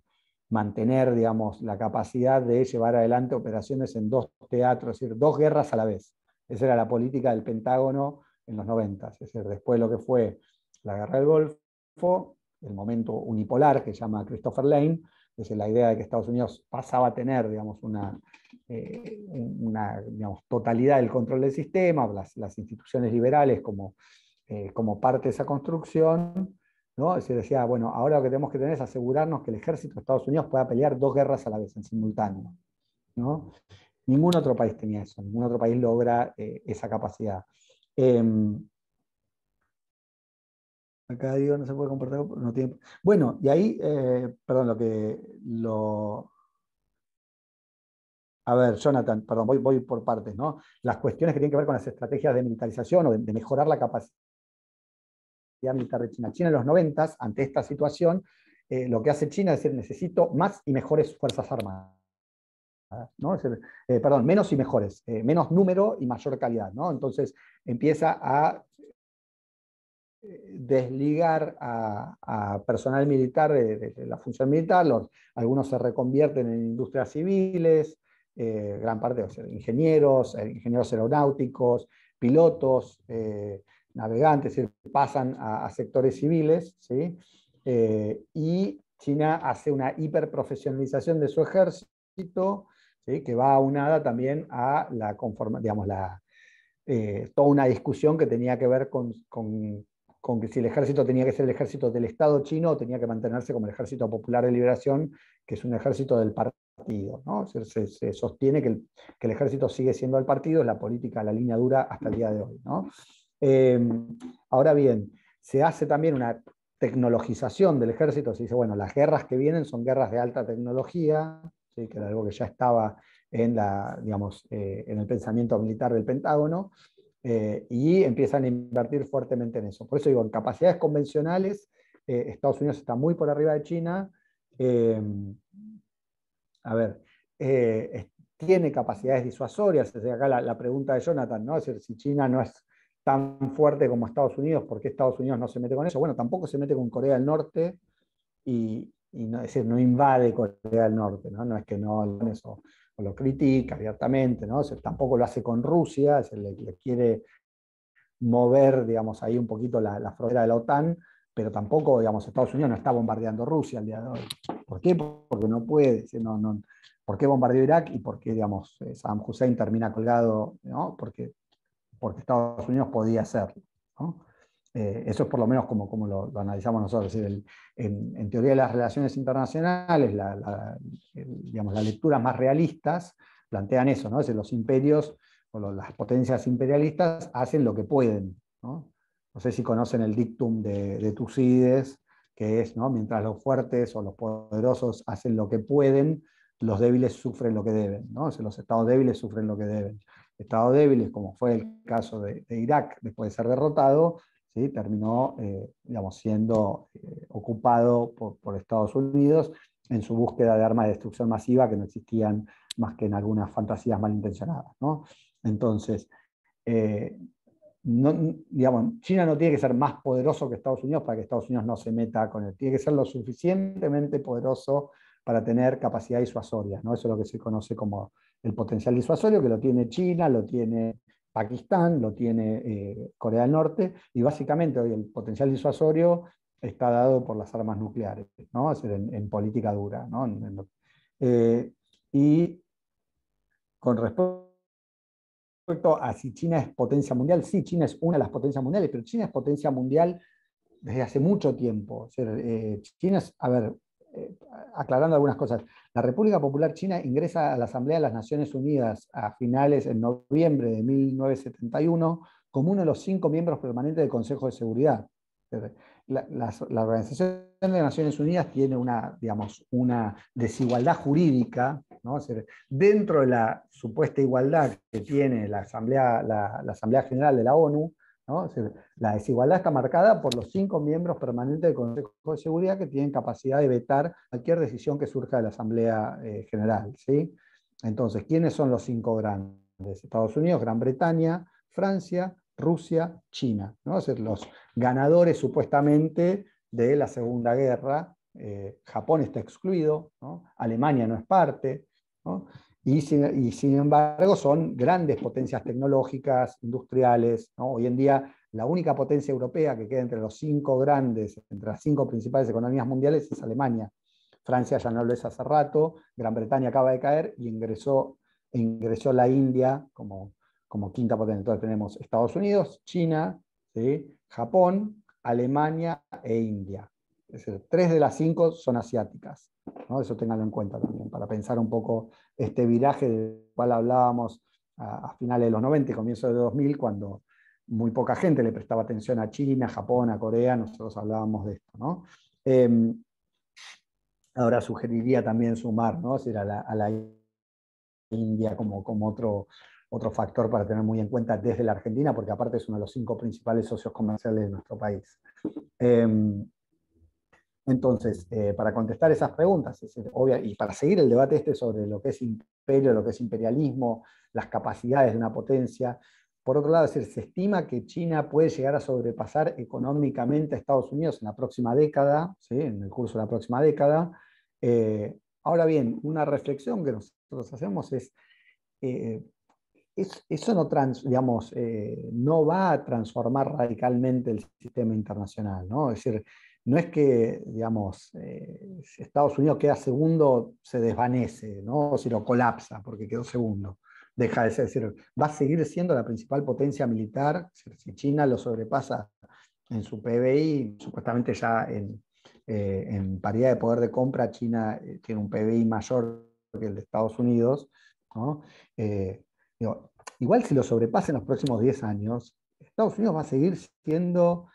mantener, digamos, la capacidad de llevar adelante operaciones en 2 teatros, es decir, 2 guerras a la vez. Esa era la política del Pentágono en los 90, es decir, después de lo que fue la Guerra del Golfo, el momento unipolar que llama Christopher Lane, es la idea de que Estados Unidos pasaba a tener, digamos, una digamos, totalidad del control del sistema, las instituciones liberales como parte de esa construcción, ¿no? Se decía, bueno, ahora lo que tenemos que tener es asegurarnos que el ejército de Estados Unidos pueda pelear 2 guerras a la vez en simultáneo, ¿no? Ningún otro país tenía eso, ningún otro país logra esa capacidad. Acá digo, no se puede comportar, no tiene... Bueno, y ahí, perdón, a ver, Jonathan, perdón, voy por partes, ¿no? Las cuestiones que tienen que ver con las estrategias de militarización o de mejorar la capacidad militar de China. China en los 90, ante esta situación, lo que hace China es decir, necesito más y mejores fuerzas armadas, ¿no? Es decir, perdón, menos y mejores, menos número y mayor calidad, ¿no? Entonces empieza a desligar a personal militar de la función militar, algunos se reconvierten en industrias civiles, gran parte, o sea, ingenieros aeronáuticos, pilotos, navegantes, es decir, pasan a sectores civiles, ¿sí? Y China hace una hiperprofesionalización de su ejército, ¿sí? Que va aunada también a la toda una discusión que tenía que ver con con que si el ejército tenía que ser el ejército del Estado chino o tenía que mantenerse como el Ejército Popular de Liberación, que es un ejército del partido, ¿no? Se sostiene que el ejército sigue siendo del partido, es la política, la línea dura hasta el día de hoy, ¿no? Ahora bien, se hace también una tecnologización del ejército, se dice, bueno, las guerras que vienen son guerras de alta tecnología, ¿sí? Que era algo que ya estaba en, en el pensamiento militar del Pentágono, y empiezan a invertir fuertemente en eso. Por eso digo, en capacidades convencionales, Estados Unidos está muy por arriba de China. Tiene capacidades disuasorias. Desde acá la pregunta de Jonathan, ¿no? Es decir, si China no es tan fuerte como Estados Unidos, ¿por qué Estados Unidos no se mete con eso? Bueno, tampoco se mete con Corea del Norte y no, es decir, no invade Corea del Norte, ¿no? No es que no eso, o lo critica abiertamente, ¿no? O sea, tampoco lo hace con Rusia, le quiere mover, digamos, ahí un poquito la frontera de la OTAN, pero tampoco, digamos, Estados Unidos no está bombardeando Rusia al día de hoy. ¿Por qué? Porque no puede. ¿Por qué bombardeó Irak y por qué, digamos, Saddam Hussein termina colgado? ¿No? Porque Estados Unidos podía hacerlo, ¿no? Eso es por lo menos como lo analizamos nosotros. Es decir, en teoría de las relaciones internacionales, digamos, las lecturas más realistas plantean eso, ¿no? Es decir, los imperios o las potencias imperialistas hacen lo que pueden, ¿no? No sé si conocen el dictum de Tucídides, que es, ¿no? Mientras los fuertes o los poderosos hacen lo que pueden, los débiles sufren lo que deben, ¿no? O sea, los estados débiles sufren lo que deben. Estados débiles, como fue el caso de Irak después de ser derrotado, ¿sí? Terminó digamos, siendo ocupado por Estados Unidos en su búsqueda de armas de destrucción masiva que no existían más que en algunas fantasías malintencionadas, ¿no? Entonces, digamos, China no tiene que ser más poderoso que Estados Unidos para que Estados Unidos no se meta con él. Tiene que ser lo suficientemente poderoso para tener capacidad disuasoria, ¿no? Eso es lo que se conoce como el potencial disuasorio, que lo tiene China, lo tiene Pakistán, lo tiene Corea del Norte, y básicamente hoy el potencial disuasorio está dado por las armas nucleares, ¿no? Es decir, en política dura, ¿no? Y con respecto a si China es potencia mundial, sí, China es una de las potencias mundiales, pero China es potencia mundial desde hace mucho tiempo. O sea, China es, a ver, aclarando algunas cosas, la República Popular China ingresa a la Asamblea de las Naciones Unidas a finales, en noviembre de 1971, como uno de los 5 miembros permanentes del Consejo de Seguridad. La Organización de Naciones Unidas tiene digamos, una desigualdad jurídica, ¿no? O sea, dentro de la supuesta igualdad que tiene la Asamblea General de la ONU, ¿no? O sea, la desigualdad está marcada por los 5 miembros permanentes del Consejo de Seguridad que tienen capacidad de vetar cualquier decisión que surja de la Asamblea General, ¿sí? Entonces, ¿quiénes son los 5 grandes? Estados Unidos, Gran Bretaña, Francia, Rusia, China, ¿no? O sea, los ganadores supuestamente de la Segunda Guerra. Japón está excluido, ¿no? Alemania no es parte, ¿no? Y sin embargo son grandes potencias tecnológicas, industriales, ¿no? Hoy en día la única potencia europea que queda entre los 5 grandes, entre las 5 principales economías mundiales es Alemania. Francia ya no lo es hace rato, Gran Bretaña acaba de caer y ingresó la India como quinta potencia. Entonces tenemos Estados Unidos, China, ¿sí? Japón, Alemania e India. Es decir, 3 de las 5 son asiáticas, ¿no? Eso ténganlo en cuenta también, para pensar un poco este viraje del cual hablábamos a finales de los 90 y comienzos de 2000, cuando muy poca gente le prestaba atención a China, a Japón, a Corea, nosotros hablábamos de esto, ¿no? Ahora sugeriría también sumar, ¿no? Es decir, a la India como otro factor para tener muy en cuenta desde la Argentina, porque aparte es uno de los 5 principales socios comerciales de nuestro país. Entonces, para contestar esas preguntas, y para seguir el debate sobre lo que es imperio, lo que es imperialismo, las capacidades de una potencia, por otro lado, se estima que China puede llegar a sobrepasar económicamente a Estados Unidos en la próxima década, ¿sí? En el curso de la próxima década. Ahora bien, una reflexión que nosotros hacemos es, eso no va a transformar radicalmente el sistema internacional, ¿no? Es decir, no es que, digamos, Estados Unidos queda segundo, se desvanece, ¿no? O si lo colapsa porque quedó segundo. Deja de ser, es decir, va a seguir siendo la principal potencia militar. Si China lo sobrepasa en su PBI, supuestamente ya en paridad de poder de compra, China tiene un PBI mayor que el de Estados Unidos, ¿no? Digo, igual si lo sobrepasa en los próximos 10 años, Estados Unidos va a seguir siendo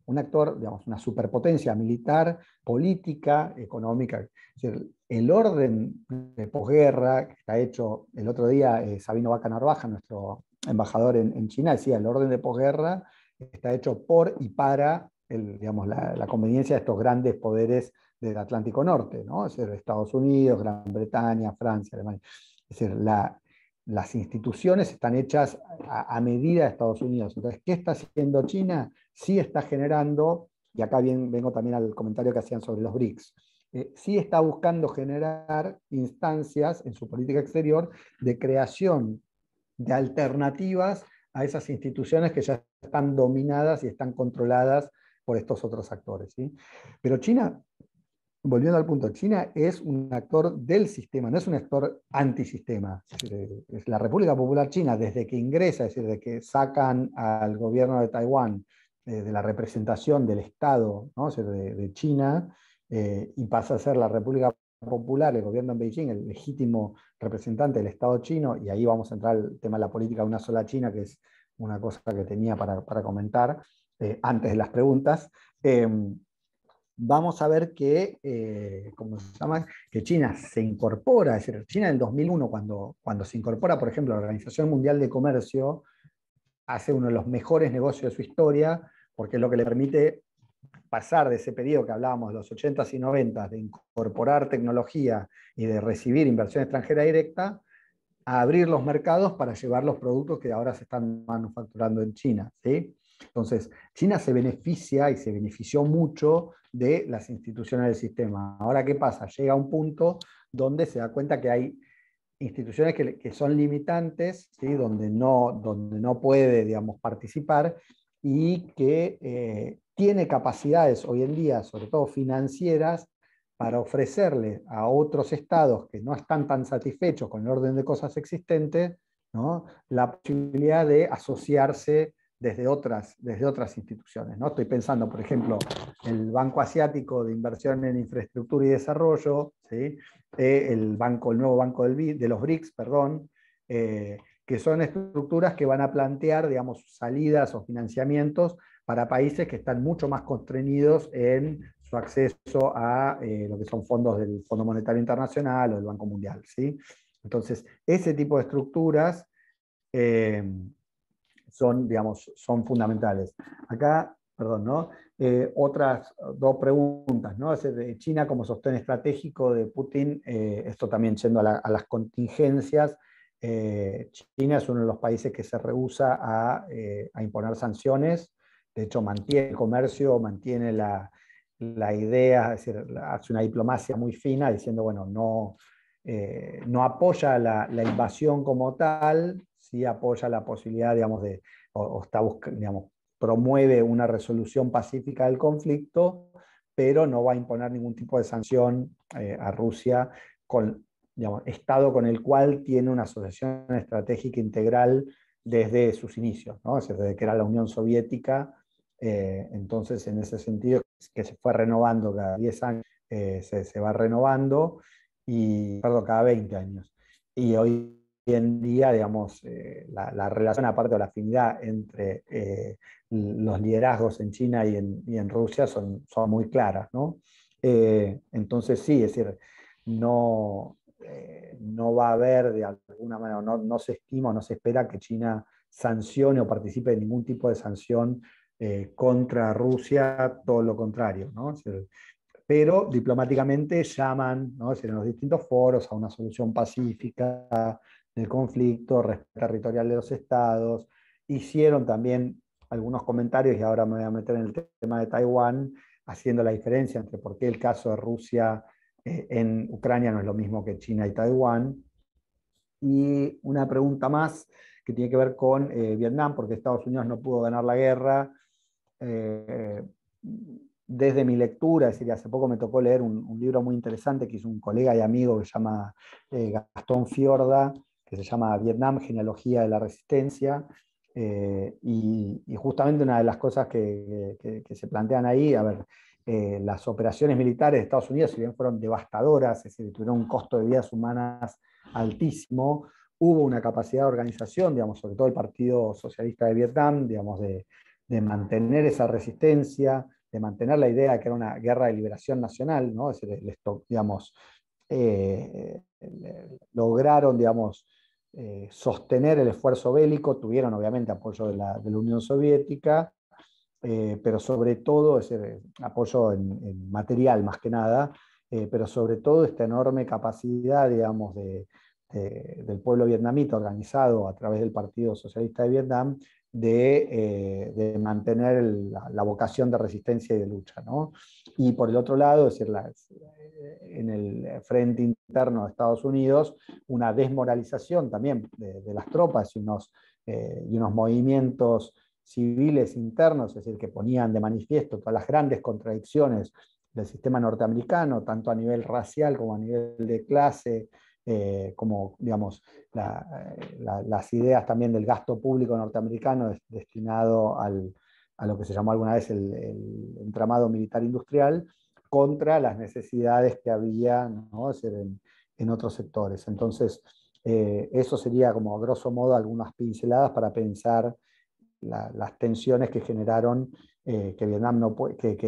un actor, digamos, una superpotencia militar, política, económica. Es decir, el orden de posguerra que está hecho el otro día, Sabino Vaca Narvaja, nuestro embajador en China, decía, el orden de posguerra está hecho por y para digamos, la conveniencia de estos grandes poderes del Atlántico Norte, ¿no? Es decir, Estados Unidos, Gran Bretaña, Francia, Alemania. Es decir, las instituciones están hechas a medida de Estados Unidos. Entonces, ¿qué está haciendo China? Sí está generando, y acá vengo también al comentario que hacían sobre los BRICS, sí está buscando generar instancias en su política exterior de creación de alternativas a esas instituciones que ya están dominadas y están controladas por estos otros actores, ¿sí? Pero China, volviendo al punto, China es un actor del sistema, no es un actor antisistema. Es la República Popular China, desde que ingresa, es decir, de que sacan al gobierno de Taiwán de la representación del Estado, ¿no? O sea, de China, y pasa a ser la República Popular, el gobierno en Beijing, el legítimo representante del Estado chino, y ahí vamos a entrar al tema de la política de una sola China, que es una cosa que tenía para comentar antes de las preguntas. Vamos a ver que, ¿cómo se llama? Que China se incorpora, es decir, China en el 2001, cuando se incorpora, por ejemplo, a la Organización Mundial de Comercio, hace uno de los mejores negocios de su historia, porque es lo que le permite pasar de ese periodo que hablábamos de los 80s y 90s, de incorporar tecnología y de recibir inversión extranjera directa, a abrir los mercados para llevar los productos que ahora se están manufacturando en China, ¿sí? Entonces, China se beneficia y se benefició mucho de las instituciones del sistema. Ahora, ¿qué pasa? Llega a un punto donde se da cuenta que hay instituciones que son limitantes, ¿sí? donde no puede, digamos, participar, y que tiene capacidades hoy en día, sobre todo financieras, para ofrecerle a otros estados que no están tan satisfechos con el orden de cosas existentes, ¿no? La posibilidad de asociarse desde otras instituciones, ¿no? Estoy pensando, por ejemplo, el Banco Asiático de Inversión en Infraestructura y Desarrollo, ¿sí? El nuevo banco de los BRICS, perdón, que son estructuras que van a plantear, digamos, salidas o financiamientos para países que están mucho más constreñidos en su acceso a lo que son fondos del Fondo Monetario Internacional o del Banco Mundial, ¿sí? Entonces, ese tipo de estructuras son fundamentales. Acá, perdón, ¿no? Otras dos preguntas, ¿no? De China como sostén estratégico de Putin, esto también yendo a las contingencias. China es uno de los países que se rehúsa a imponer sanciones. De hecho, mantiene el comercio, mantiene la idea, es decir, hace una diplomacia muy fina diciendo, bueno, no apoya la invasión como tal, sí apoya la posibilidad, digamos, digamos, promueve una resolución pacífica del conflicto, pero no va a imponer ningún tipo de sanción a Rusia, digamos, Estado con el cual tiene una asociación estratégica integral desde sus inicios, ¿no? Es decir, desde que era la Unión Soviética. Entonces, en ese sentido, que se fue renovando cada 10 años, se va renovando, cada 20 años. Y hoy en día, digamos, la relación, aparte de la afinidad entre los liderazgos en China y en Rusia son muy claras, ¿no? Entonces, sí, es decir, no va a haber, de alguna manera, no se estima o no se espera que China sancione o participe de ningún tipo de sanción contra Rusia, todo lo contrario, ¿no? Es decir, pero diplomáticamente llaman, ¿no? Es decir, en los distintos foros a una solución pacífica del conflicto, respeto territorial de los estados. Hicieron también algunos comentarios, y ahora me voy a meter en el tema de Taiwán, haciendo la diferencia entre por qué el caso de Rusia en Ucrania no es lo mismo que China y Taiwán. Y una pregunta más que tiene que ver con Vietnam, porque Estados Unidos no pudo ganar la guerra. Desde mi lectura, es decir, hace poco me tocó leer un libro muy interesante que hizo un colega y amigo que se llama Gastón Fiorda, que se llama Vietnam, Genealogía de la Resistencia. Y justamente una de las cosas que se plantean ahí, a ver, las operaciones militares de Estados Unidos, si bien fueron devastadoras, es decir, tuvieron un costo de vidas humanas altísimo, hubo una capacidad de organización, digamos, sobre todo el Partido Socialista de Vietnam, digamos, de mantener esa resistencia, de mantener la idea de que era una guerra de liberación nacional, ¿no? Es decir, digamos, lograron, digamos, sostener el esfuerzo bélico, tuvieron obviamente apoyo de la Unión Soviética, pero sobre todo ese apoyo en material más que nada, pero sobre todo esta enorme capacidad, digamos, del pueblo vietnamita organizado a través del Partido Socialista de Vietnam de mantener la vocación de resistencia y de lucha, ¿no? Y por el otro lado, es decir, en el frente interno de Estados Unidos, una desmoralización también de las tropas y unos movimientos civiles internos, es decir, que ponían de manifiesto todas las grandes contradicciones del sistema norteamericano, tanto a nivel racial como a nivel de clase, como, digamos, las ideas también del gasto público norteamericano destinado a lo que se llamó alguna vez el entramado militar industrial, contra las necesidades que había, ¿no? Es decir, en otros sectores. Entonces, eso sería como, a grosso modo, algunas pinceladas para pensar las tensiones que generaron que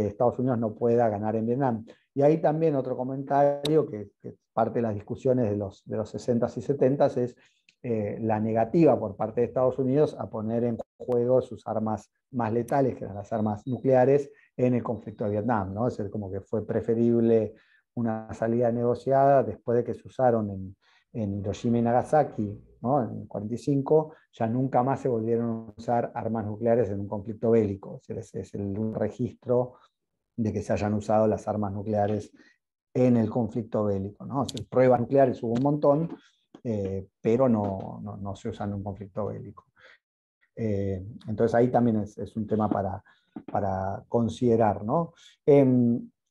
Estados Unidos no pueda ganar en Vietnam. Y ahí también otro comentario que parte de las discusiones de los 60s y 70s es la negativa por parte de Estados Unidos a poner en juego sus armas más letales, que eran las armas nucleares, en el conflicto de Vietnam, ¿no? Es decir, como que fue preferible una salida negociada después de que se usaron en Hiroshima y Nagasaki, ¿no? En 1945, ya nunca más se volvieron a usar armas nucleares en un conflicto bélico. Es un registro de que se hayan usado las armas nucleares en el conflicto bélico, ¿no? O sea, pruebas nucleares hubo un montón, pero no se usan en un conflicto bélico. Entonces ahí también es un tema para considerar, ¿no?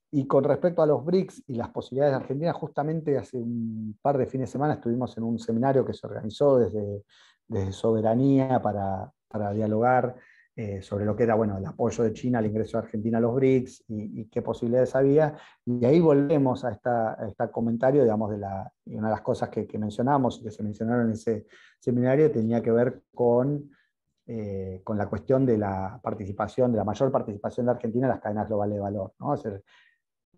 Y con respecto a los BRICS y las posibilidades de Argentina, justamente hace un par de fines de semana estuvimos en un seminario que se organizó desde Soberanía para dialogar sobre lo que era, bueno, el apoyo de China al ingreso de Argentina a los BRICS y qué posibilidades había. Y ahí volvemos a este comentario, digamos, y una de las cosas que mencionamos y que se mencionaron en ese seminario tenía que ver con la cuestión de la participación, de la mayor participación de Argentina en las cadenas globales de valor, ¿no? Es decir,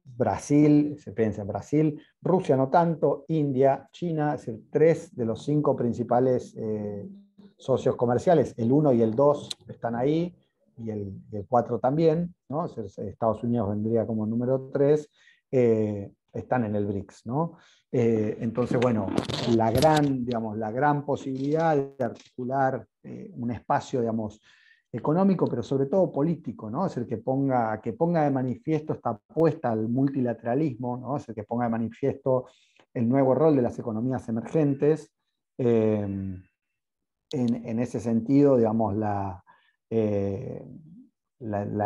Brasil, se piensa en Brasil, Rusia no tanto, India, China, es decir, 3 de los 5 principales socios comerciales, el 1 y el 2 están ahí, y el 4 también, ¿no? Es decir, Estados Unidos vendría como número 3, están en el BRICS, ¿no? Entonces, bueno, la gran posibilidad de articular un espacio, digamos, económico, pero sobre todo político, ¿no? Es el que ponga de manifiesto esta apuesta al multilateralismo, ¿no? Es el que ponga de manifiesto el nuevo rol de las economías emergentes. En ese sentido, digamos, la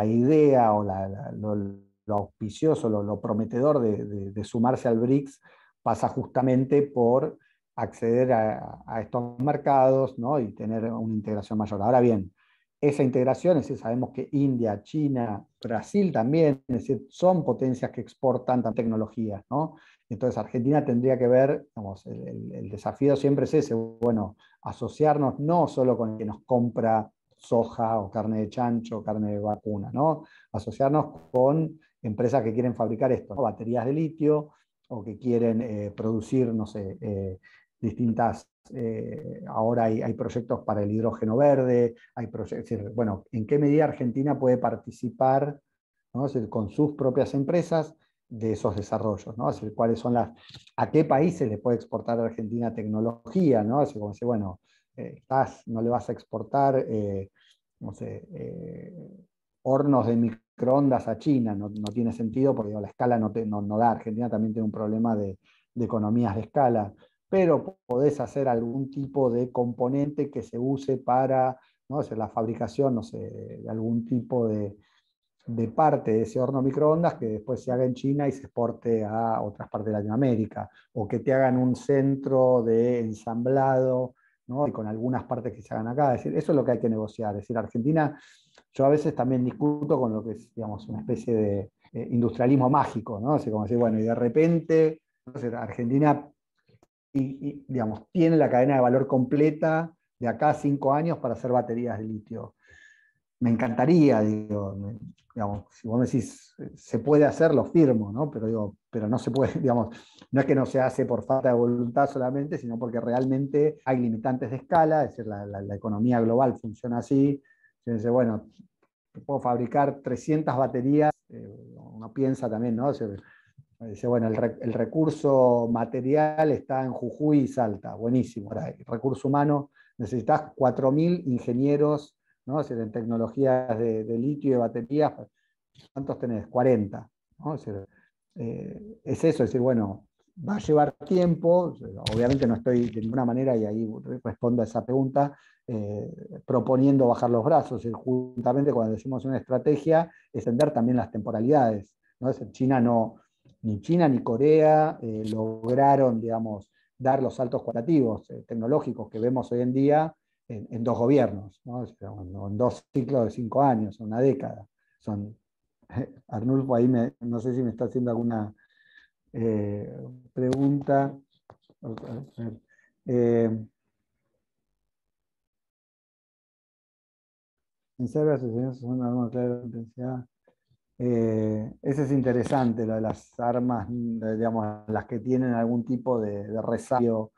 idea o lo auspicioso, lo prometedor de sumarse al BRICS pasa justamente por acceder a estos mercados, ¿no? Y tener una integración mayor. Ahora bien, esa integración, es decir, sabemos que India, China, Brasil también, es decir, son potencias que exportan tecnologías, ¿no? Entonces Argentina tendría que ver, digamos, el desafío siempre es ese, bueno, asociarnos no solo con el que nos compra soja o carne de chancho o carne de vacuna, ¿no? Asociarnos con empresas que quieren fabricar esto, ¿no? Baterías de litio o que quieren producir, no sé, distintas, ahora hay proyectos para el hidrógeno verde, hay proyectos, es decir, bueno, ¿en qué medida Argentina puede participar, ¿no? Es decir, con sus propias empresas de esos desarrollos, ¿no? Es decir, a qué países le puede exportar a Argentina tecnología, ¿no? Es decir, como decir, bueno, no le vas a exportar, no sé, hornos de microondas a China, no tiene sentido porque la escala no da. Argentina también tiene un problema de economías de escala, pero podés hacer algún tipo de componente que se use para, ¿no? Hacer la fabricación, no sé, de algún tipo de parte de ese horno microondas que después se haga en China y se exporte a otras partes de Latinoamérica, o que te hagan un centro de ensamblado ¿no? Y con algunas partes que se hagan acá. Es decir, eso es lo que hay que negociar. Es decir, Argentina, yo a veces también discuto con lo que es, digamos, una especie de industrialismo mágico, ¿no? Así como decir, bueno, y de repente, no sé, Argentina digamos, tiene la cadena de valor completa de acá a 5 años para hacer baterías de litio. Me encantaría, digo, digamos, si vos me decís, se puede hacer, lo firmo, ¿no? Pero, digo, pero no se puede, digamos, no es que no se hace por falta de voluntad solamente, sino porque realmente hay limitantes de escala, es decir, la economía global funciona así. Entonces, bueno, puedo fabricar 300 baterías, uno piensa también, ¿no? Dice, bueno, el recurso material está en Jujuy y Salta, buenísimo. Ahora, el recurso humano, necesitas 4.000 ingenieros, ¿no? Es decir, en tecnologías de litio y de baterías, ¿cuántos tenés? 40. ¿No? Es decir, es eso, es decir, bueno, va a llevar tiempo, obviamente no estoy de ninguna manera, y ahí respondo a esa pregunta, proponiendo bajar los brazos. Es decir, justamente cuando decimos una estrategia, extender también las temporalidades, ¿no? Es decir, ni China ni Corea lograron, digamos, dar los saltos cualitativos tecnológicos que vemos hoy en día en 2 gobiernos, ¿no? En 2 ciclos de 5 años, una década. Arnulfo ahí no sé si me está haciendo alguna pregunta. En serio, son alguna clara intensidad. Ese es interesante, lo de las armas, digamos, las que tienen algún tipo de resabio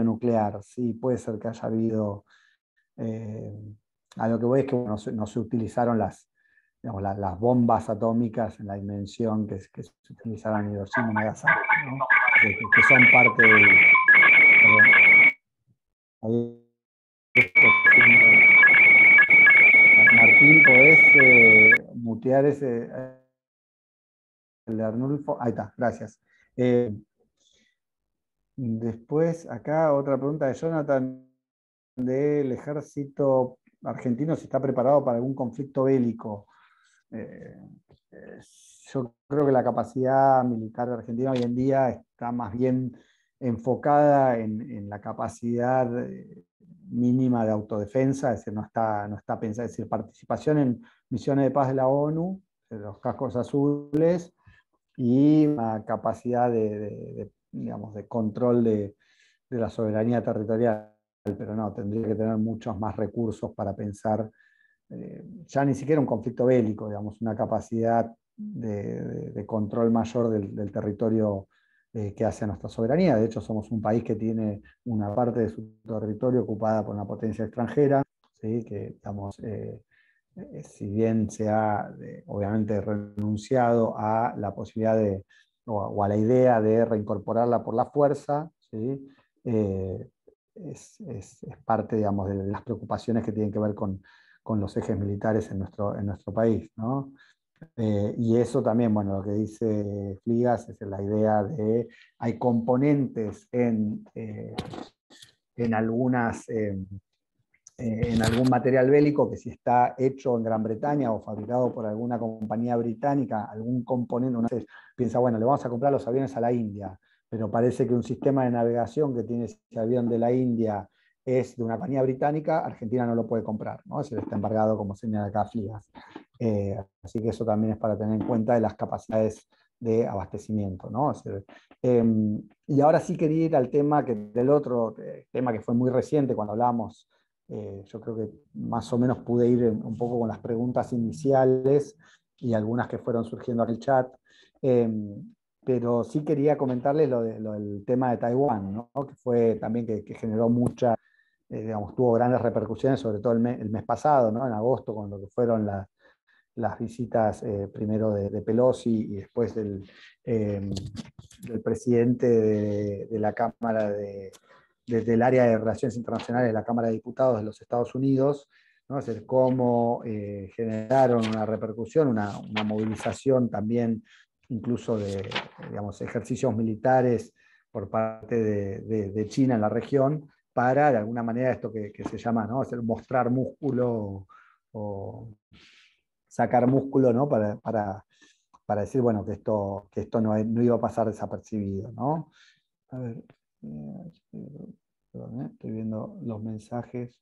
nuclear. Sí, puede ser que haya habido. A lo que voy es que no se utilizaron digamos, las bombas atómicas en la dimensión que se utilizaron en Hiroshima y Nagasaki, ¿no? Que son parte del. Martín, ¿podés mutear el de Arnulfo? Ahí está, gracias. Después, acá otra pregunta de Jonathan, del ejército argentino, si está preparado para algún conflicto bélico. Yo creo que la capacidad militar argentina hoy en día está más bien enfocada en la capacidad mínima de autodefensa, es decir, no está pensada, es decir, participación en misiones de paz de la ONU, de los cascos azules, y una capacidad digamos, de control de la soberanía territorial, pero no, tendría que tener muchos más recursos para pensar ya ni siquiera un conflicto bélico, digamos, una capacidad de control mayor del territorio que hace a nuestra soberanía. De hecho, somos un país que tiene una parte de su territorio ocupada por una potencia extranjera, ¿sí? Que, digamos, si bien se ha obviamente renunciado a la posibilidad o a la idea de reincorporarla por la fuerza, ¿sí? Es parte, digamos, de las preocupaciones que tienen que ver con los ejes militares en nuestro país, ¿no? Y eso también, bueno, lo que dice Fligas es la idea de, hay componentes en algún material bélico que si está hecho en Gran Bretaña o fabricado por alguna compañía británica, algún componente, uno piensa, bueno, le vamos a comprar los aviones a la India, pero parece que un sistema de navegación que tiene ese avión de la India es de una compañía británica, Argentina no lo puede comprar, ¿no? Se le está embargado, como señala acá Fligas. Así que eso también es para tener en cuenta de las capacidades de abastecimiento, ¿no? O sea, y ahora sí quería ir al tema del otro tema que fue muy reciente cuando hablábamos. Yo creo que más o menos pude ir un poco con las preguntas iniciales y algunas que fueron surgiendo en el chat, pero sí quería comentarles lo del tema de Taiwán, ¿no? Que fue también que generó mucha, digamos, tuvo grandes repercusiones, sobre todo el mes pasado, ¿no? En agosto, con lo que fueron las visitas primero de Pelosi y después del presidente de la Cámara desde el área de Relaciones Internacionales de la Cámara de Diputados de los Estados Unidos, ¿no? Es decir, cómo generaron una repercusión, una movilización también, incluso de, digamos, ejercicios militares por parte de China en la región, para de alguna manera esto que se llama, ¿no? Hacer, mostrar músculo o sacar músculo, ¿no? Para decir, bueno, que esto no iba a pasar desapercibido, ¿no? A ver, Perdón, estoy viendo los mensajes.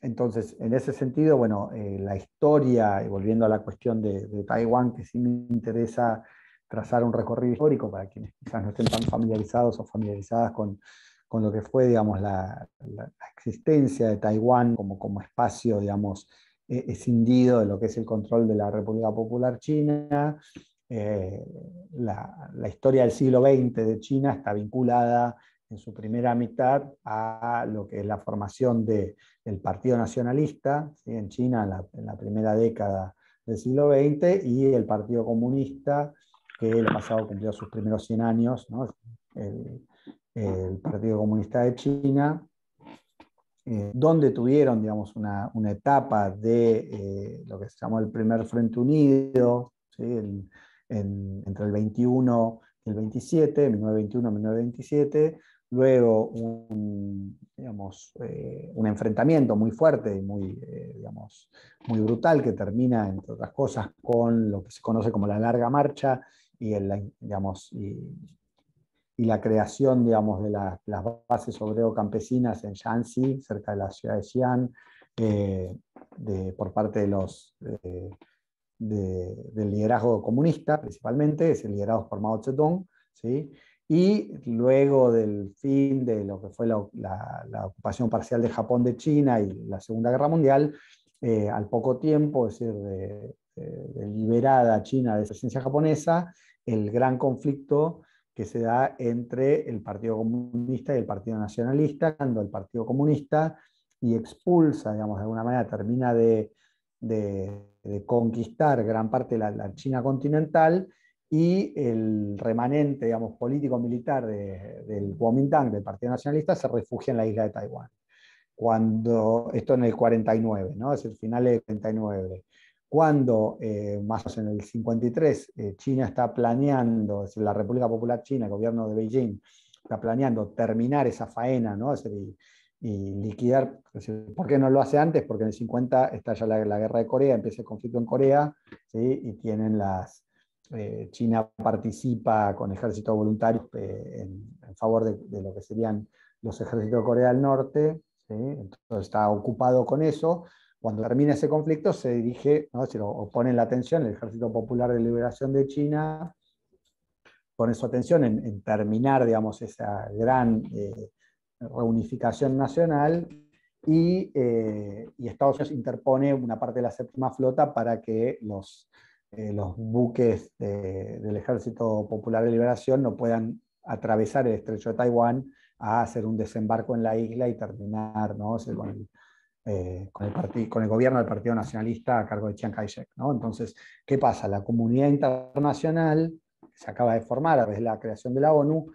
Entonces, en ese sentido, bueno, la historia, y volviendo a la cuestión de Taiwán, que sí me interesa trazar un recorrido histórico para quienes quizás no estén tan familiarizados o familiarizadas con lo que fue, digamos, la existencia de Taiwán como espacio, digamos, escindido de lo que es el control de la República Popular China. La historia del siglo XX de China está vinculada en su primera mitad a lo que es la formación del Partido Nacionalista, ¿sí? En China en la primera década del siglo XX, y el Partido Comunista, que el pasado cumplió sus primeros 100 años, ¿no? El Partido Comunista de China, donde tuvieron, digamos, una etapa de lo que se llamó el primer Frente Unido, ¿sí? Entre el 21 y el 27, 1921-1927, luego digamos, un enfrentamiento muy fuerte y digamos, muy brutal, que termina, entre otras cosas, con lo que se conoce como la Larga Marcha y, digamos, y la creación, digamos, de las bases obrero-campesinas en Shanxi, cerca de la ciudad de Xi'an, por parte de del liderazgo comunista, principalmente, es el liderado por Mao Zedong, ¿sí? Y luego del fin de lo que fue la ocupación parcial de Japón de China y la Segunda Guerra Mundial, al poco tiempo, es decir, de liberada China de esa presencia japonesa, el gran conflicto que se da entre el Partido Comunista y el Partido Nacionalista, cuando el Partido Comunista y expulsa, digamos, de alguna manera, termina de conquistar gran parte de la China continental, y el remanente, digamos, político-militar del Kuomintang, del Partido Nacionalista, se refugia en la isla de Taiwán. Esto en el 49, ¿no? Es el final del 49. Cuando, más o menos en el 53, China está planeando, es decir, la República Popular China, el gobierno de Beijing, está planeando terminar esa faena, ¿no? Es decir, y liquidar. Es decir, ¿por qué no lo hace antes? Porque en el 50 estalla la guerra de Corea, empieza el conflicto en Corea, ¿sí? Y tienen China participa con ejércitos voluntarios en favor de lo que serían los ejércitos de Corea del Norte, ¿sí? Entonces está ocupado con eso. Cuando termina ese conflicto se dirige, ¿no? O pone la atención, el Ejército Popular de Liberación de China pone su atención en terminar, digamos, esa gran reunificación nacional, y Estados Unidos interpone una parte de la séptima flota para que los buques del Ejército Popular de Liberación no puedan atravesar el estrecho de Taiwán a hacer un desembarco en la isla y terminar, ¿no? O sea, con el gobierno del Partido Nacionalista a cargo de Chiang Kai-shek, ¿no? Entonces, ¿qué pasa? La comunidad internacional, que se acaba de formar a través de la creación de la ONU,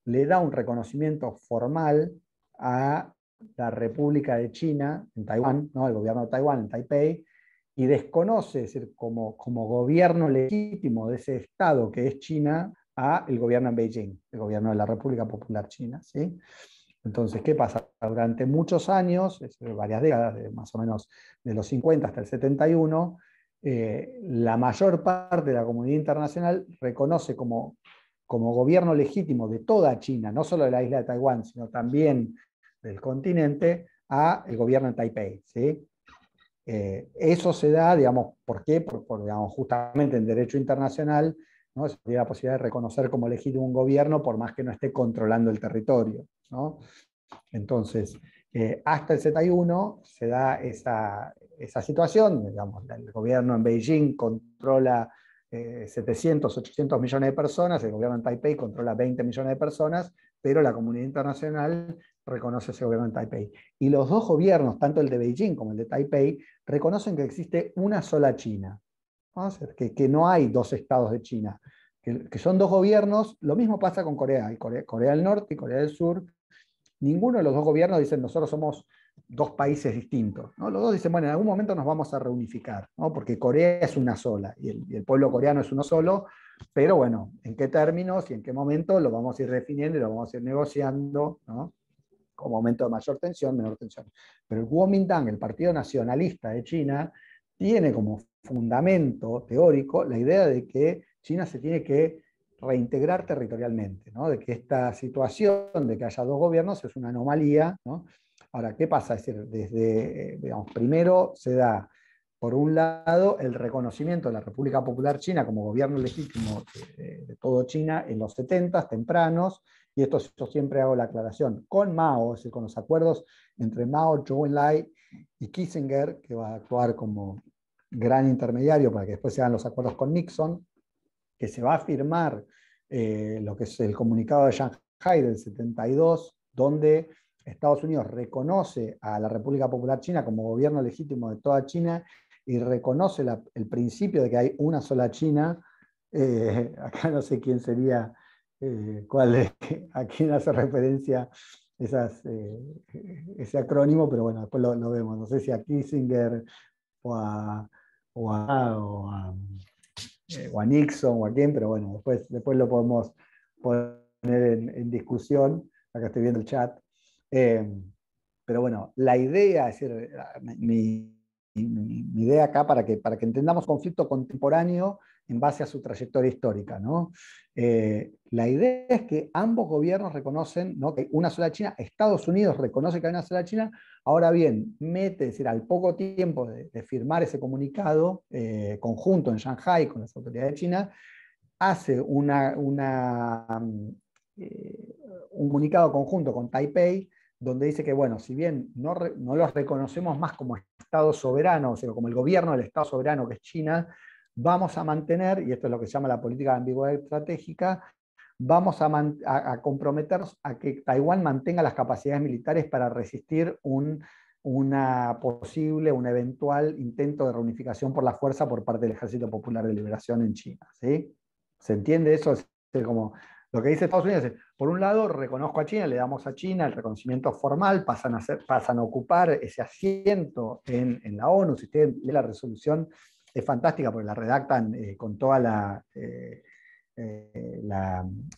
le da un reconocimiento formal a la República de China en Taiwán, ¿no? El gobierno de Taiwán en Taipei, y desconoce, es decir, como gobierno legítimo de ese Estado que es China, a el gobierno en Beijing, el gobierno de la República Popular China, ¿sí? Entonces, ¿qué pasa? Durante muchos años, varias décadas, más o menos de los 50 hasta el 71, la mayor parte de la comunidad internacional reconoce como gobierno legítimo de toda China, no solo de la isla de Taiwán, sino también del continente, a el gobierno en Taipei, ¿sí? Eso se da, digamos, ¿por qué? Digamos, justamente en derecho internacional, ¿no? Se tiene la posibilidad de reconocer como legítimo un gobierno por más que no esté controlando el territorio, ¿no? Entonces, hasta el 71 se da esa situación, digamos, el gobierno en Beijing controla 700, 800 millones de personas, el gobierno en Taipei controla 20 millones de personas, pero la comunidad internacional reconoce ese gobierno en Taipei. Y los dos gobiernos, tanto el de Beijing como el de Taipei, reconocen que existe una sola China, ¿no? Que no hay dos estados de China, que son dos gobiernos. Lo mismo pasa con Corea, hay Corea del Norte y Corea del Sur. Ninguno de los dos gobiernos dicen nosotros somos dos países distintos, ¿no? Los dos dicen, bueno, en algún momento nos vamos a reunificar, ¿no? Porque Corea es una sola y el pueblo coreano es uno solo, pero bueno, ¿en qué términos y en qué momento lo vamos a ir definiendo y lo vamos a ir negociando, ¿no? Como momento de mayor tensión, menor tensión. Pero el Kuomintang, el Partido Nacionalista de China, tiene como fundamento teórico la idea de que China se tiene que reintegrar territorialmente, ¿no? De que esta situación de que haya dos gobiernos es una anomalía, ¿no? Ahora, ¿qué pasa? Es decir, desde, digamos, primero se da, por un lado, el reconocimiento de la República Popular China como gobierno legítimo de todo China en los 70s, tempranos, y esto yo siempre hago la aclaración, con Mao, es decir, con los acuerdos entre Mao, Zhou Enlai y Kissinger, que va a actuar como gran intermediario para que después se hagan los acuerdos con Nixon, que se va a firmar lo que es el comunicado de Shanghai del 72, donde Estados Unidos reconoce a la República Popular China como gobierno legítimo de toda China y reconoce el principio de que hay una sola China. Acá no sé quién sería, a quién hace referencia ese acrónimo, pero bueno, después lo vemos. No sé si a Kissinger o a Nixon o a quién, pero bueno, después lo podemos poner en discusión. Acá estoy viendo el chat. Pero bueno, la idea, es decir, mi idea acá para que entendamos conflicto contemporáneo en base a su trayectoria histórica, ¿no? La idea es que ambos gobiernos reconocen, ¿no?, que hay una sola China. Estados Unidos reconoce que hay una sola China. Ahora bien, es decir, al poco tiempo de firmar ese comunicado conjunto en Shanghái con las autoridades de China, hace un comunicado conjunto con Taipei, donde dice que, bueno, si bien no los reconocemos más como Estado soberano, o sea, como el gobierno del Estado soberano que es China, vamos a mantener, y esto es lo que se llama la política de ambigüedad estratégica, vamos a comprometernos a que Taiwán mantenga las capacidades militares para resistir un eventual intento de reunificación por la fuerza por parte del Ejército Popular de Liberación en China, ¿sí? ¿Se entiende eso? Es como lo que dice Estados Unidos es, por un lado, reconozco a China, le damos a China el reconocimiento formal, pasan a ocupar ese asiento en la ONU. Si usted lee la resolución, es fantástica porque la redactan con toda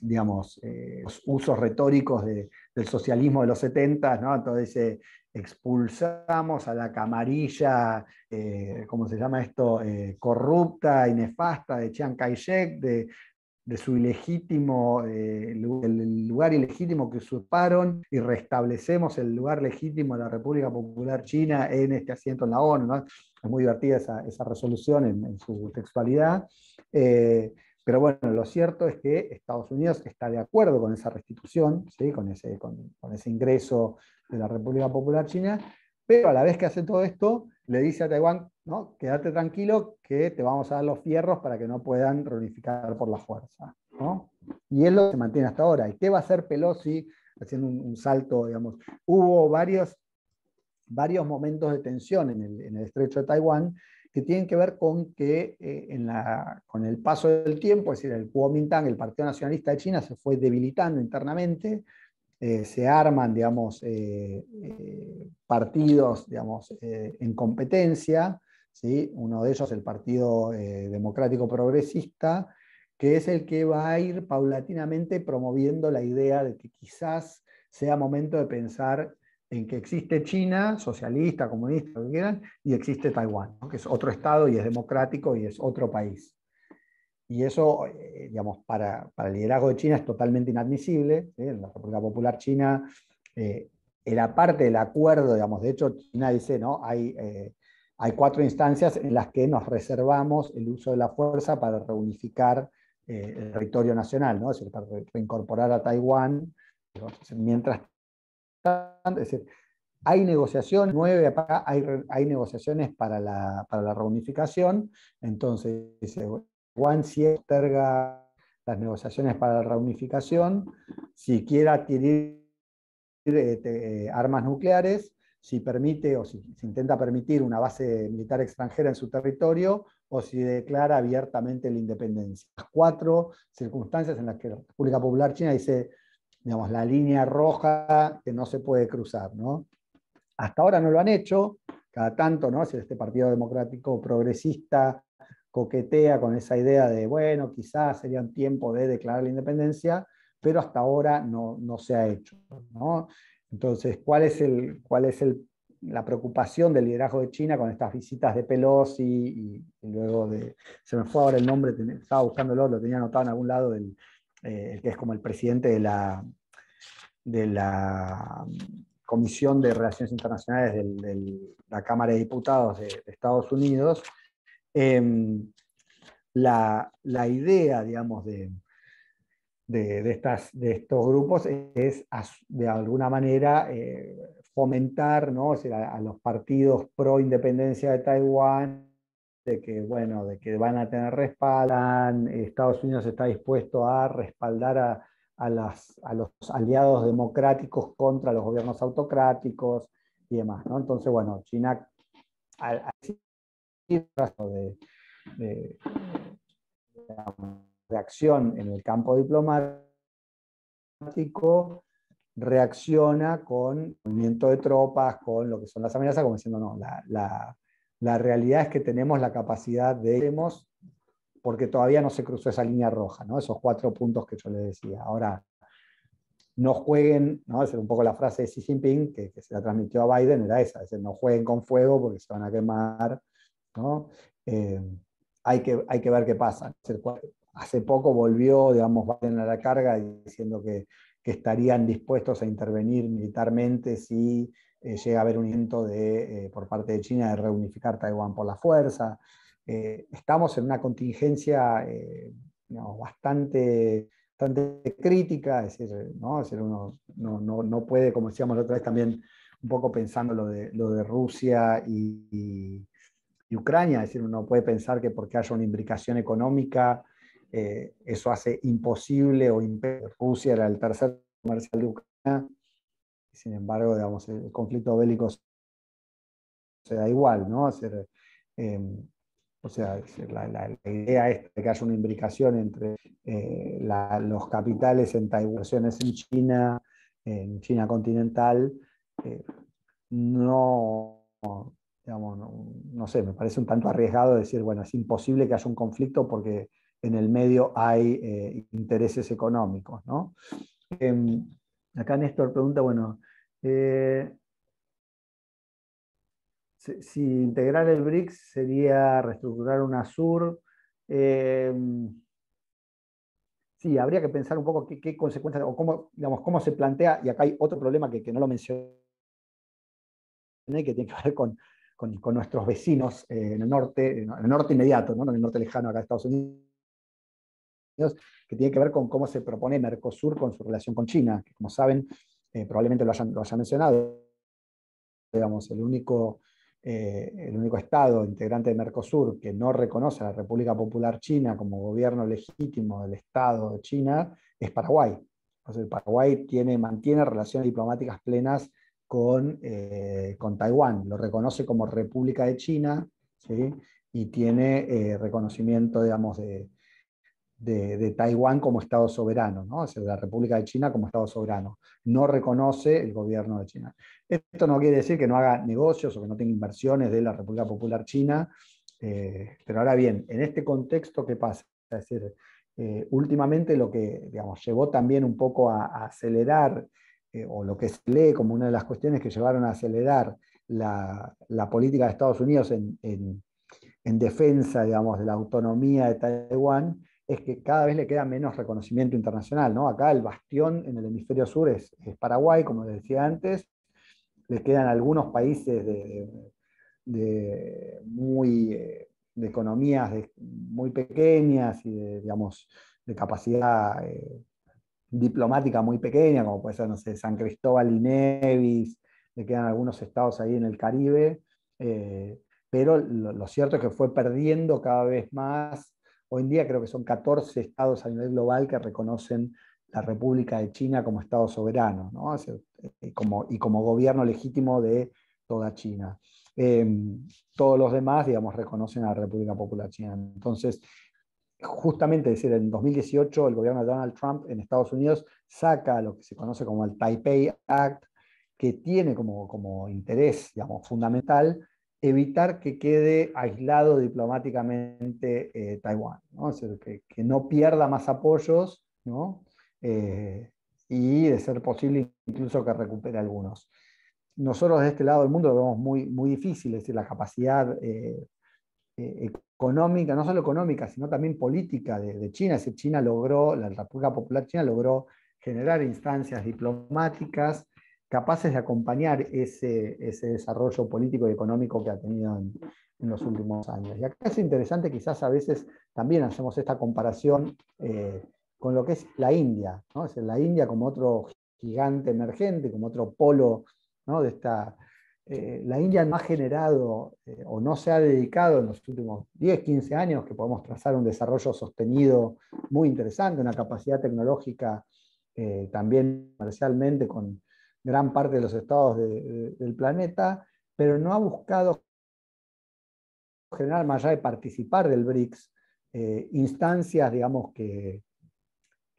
digamos, los usos retóricos del socialismo de los 70, ¿no? Entonces expulsamos a la camarilla, ¿cómo se llama esto?, corrupta y nefasta de Chiang Kai-shek, de su ilegítimo, el lugar ilegítimo que usurparon, y restablecemos el lugar legítimo de la República Popular China en este asiento en la ONU, ¿no? Es muy divertida esa resolución en su textualidad. Pero bueno, lo cierto es que Estados Unidos está de acuerdo con esa restitución, ¿sí?, con ese ingreso de la República Popular China, pero a la vez que hace todo esto, le dice a Taiwán, ¿no?, quédate tranquilo que te vamos a dar los fierros para que no puedan reunificar por la fuerza, ¿no? Y es lo que se mantiene hasta ahora. ¿Y qué va a hacer Pelosi? Haciendo un salto, digamos. Hubo varios momentos de tensión en el estrecho de Taiwán que tienen que ver con que con el paso del tiempo, es decir, el Kuomintang, el Partido Nacionalista de China, se fue debilitando internamente. Se arman, digamos, partidos, digamos, en competencia, ¿sí? Uno de ellos el Partido Democrático Progresista, que es el que va a ir paulatinamente promoviendo la idea de que quizás sea momento de pensar en que existe China, socialista, comunista, lo que quieran, y existe Taiwán, ¿no?, que es otro estado y es democrático y es otro país. Y eso, digamos, para el liderazgo de China es totalmente inadmisible. La República Popular China era parte del acuerdo, digamos. De hecho, China dice, ¿no?, hay 4 instancias en las que nos reservamos el uso de la fuerza para reunificar el territorio nacional, ¿no?, es decir, para reincorporar a Taiwán. Mientras tanto, es decir, hay negociaciones, 9 acá, hay negociaciones para la reunificación. Entonces, Taiwán sí posterga las negociaciones para la reunificación, si quiere adquirir armas nucleares, si permite o si intenta permitir una base militar extranjera en su territorio, o si declara abiertamente la independencia. Las 4 circunstancias en las que la República Popular China dice, digamos, la línea roja que no se puede cruzar, ¿no? Hasta ahora no lo han hecho, cada tanto, ¿no?, si este Partido Democrático Progresista coquetea con esa idea de, bueno, quizás sería un tiempo de declarar la independencia, pero hasta ahora no se ha hecho, ¿no? Entonces, ¿cuál es la preocupación del liderazgo de China con estas visitas de Pelosi y luego se me fue ahora el nombre, estaba buscándolo, lo tenía anotado en algún lado, del el que es como el presidente de la Comisión de Relaciones Internacionales de la Cámara de Diputados de Estados Unidos, la idea, digamos, de estos grupos es de alguna manera fomentar, ¿no? O sea, a los partidos pro independencia de Taiwán, de que, bueno, de que van a tener respaldo. Estados Unidos está dispuesto a respaldar a los aliados democráticos contra los gobiernos autocráticos y demás, ¿no? Entonces, bueno, China, al de reacción en el campo diplomático, reacciona con movimiento de tropas, con lo que son las amenazas, como diciendo, no, la realidad es que tenemos la capacidad porque todavía no se cruzó esa línea roja, ¿no? Esos 4 puntos que yo les decía. Ahora, no jueguen, ¿no? Esa es un poco la frase de Xi Jinping, que se la transmitió a Biden, era esa, es decir, no jueguen con fuego porque se van a quemar, ¿no? Hay que ver qué pasa. Hace poco volvió, digamos, Biden a la carga diciendo que estarían dispuestos a intervenir militarmente si llega a haber un intento por parte de China de reunificar Taiwán por la fuerza. Estamos en una contingencia digamos, bastante crítica, es decir, ¿no? Es decir, uno no puede, como decíamos la otra vez también, un poco pensando lo de Rusia y Ucrania, es decir, uno puede pensar que porque haya una imbricación económica, eso hace imposible o Rusia era el tercer comercial de Ucrania, sin embargo, digamos, el conflicto bélico se da igual, ¿no? Es decir, o sea, la idea es de que haya una imbricación entre los capitales en Taiwán, en China continental, digamos, no sé, me parece un tanto arriesgado decir, bueno, es imposible que haya un conflicto porque en el medio hay intereses económicos, ¿no? Acá Néstor pregunta, bueno, si integrar el BRICS sería reestructurar UNASUR. Sí, habría que pensar un poco qué consecuencias, o cómo, digamos, cómo se plantea, y acá hay otro problema que no lo mencioné, que tiene que ver con nuestros vecinos en el norte inmediato, ¿no? En el norte lejano acá de Estados Unidos, que tiene que ver con cómo se propone Mercosur con su relación con China, que como saben, probablemente lo hayan mencionado, digamos, el único Estado integrante de Mercosur que no reconoce a la República Popular China como gobierno legítimo del Estado de China es Paraguay. Entonces, Paraguay mantiene relaciones diplomáticas plenas con Taiwán, lo reconoce como República de China, ¿sí? Y tiene reconocimiento, digamos, de Taiwán como Estado soberano, ¿no? O sea, de la República de China como Estado soberano. No reconoce el gobierno de China. Esto no quiere decir que no haga negocios o que no tenga inversiones de la República Popular China, pero ahora bien, en este contexto, ¿qué pasa? Es decir, últimamente lo que, digamos, llevó también un poco a acelerar, o lo que se lee como una de las cuestiones que llevaron a acelerar la política de Estados Unidos en defensa, digamos, de la autonomía de Taiwán, es que cada vez le queda menos reconocimiento internacional, ¿no? Acá el bastión en el hemisferio sur es Paraguay, como les decía antes, le quedan algunos países de economías muy pequeñas y digamos, de capacidad diplomática muy pequeña, como puede ser, no sé, San Cristóbal y Nevis, le quedan algunos estados ahí en el Caribe, pero lo cierto es que fue perdiendo cada vez más. Hoy en día creo que son 14 estados a nivel global que reconocen la República de China como Estado soberano, ¿no? y como gobierno legítimo de toda China. Todos los demás, digamos, reconocen a la República Popular China. Entonces, justamente, es decir, en 2018 el gobierno de Donald Trump en Estados Unidos saca lo que se conoce como el Taipei Act, que tiene como interés, digamos, fundamental evitar que quede aislado diplomáticamente Taiwán, ¿no? Es decir, que no pierda más apoyos, ¿no? Y de ser posible incluso que recupere algunos. Nosotros de este lado del mundo lo vemos muy, muy difícil, es decir, la capacidad económica, no solo económica, sino también política de China. Es decir, China logró, la República Popular China logró generar instancias diplomáticas capaces de acompañar ese desarrollo político y económico que ha tenido en los últimos años. Y acá es interesante, quizás a veces también hacemos esta comparación con lo que es la India, ¿no? Es decir, la India como otro gigante emergente, como otro polo, ¿no? de esta... la India no ha generado o no se ha dedicado en los últimos 10, 15 años, que podemos trazar un desarrollo sostenido muy interesante, una capacidad tecnológica también comercialmente con gran parte de los estados del planeta, pero no ha buscado generar, más allá de participar del BRICS, instancias, digamos, que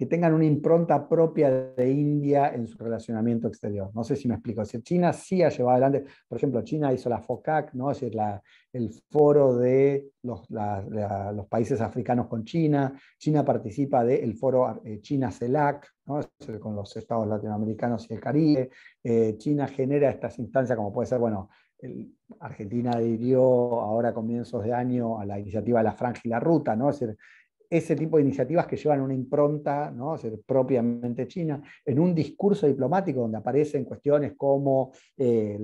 tengan una impronta propia de India en su relacionamiento exterior. No sé si me explico. Es decir, China sí ha llevado adelante, por ejemplo, China hizo la FOCAC, ¿no? Es decir, el foro de los países africanos con China. China participa del foro China-CELAC, ¿no? Es decir, con los estados latinoamericanos y el Caribe. China genera estas instancias, como puede ser, bueno, Argentina adhirió ahora a comienzos de año a la iniciativa de la Franja y la Ruta, ¿no? Es decir, ese tipo de iniciativas que llevan una impronta, ¿no? O sea, propiamente china, en un discurso diplomático donde aparecen cuestiones como el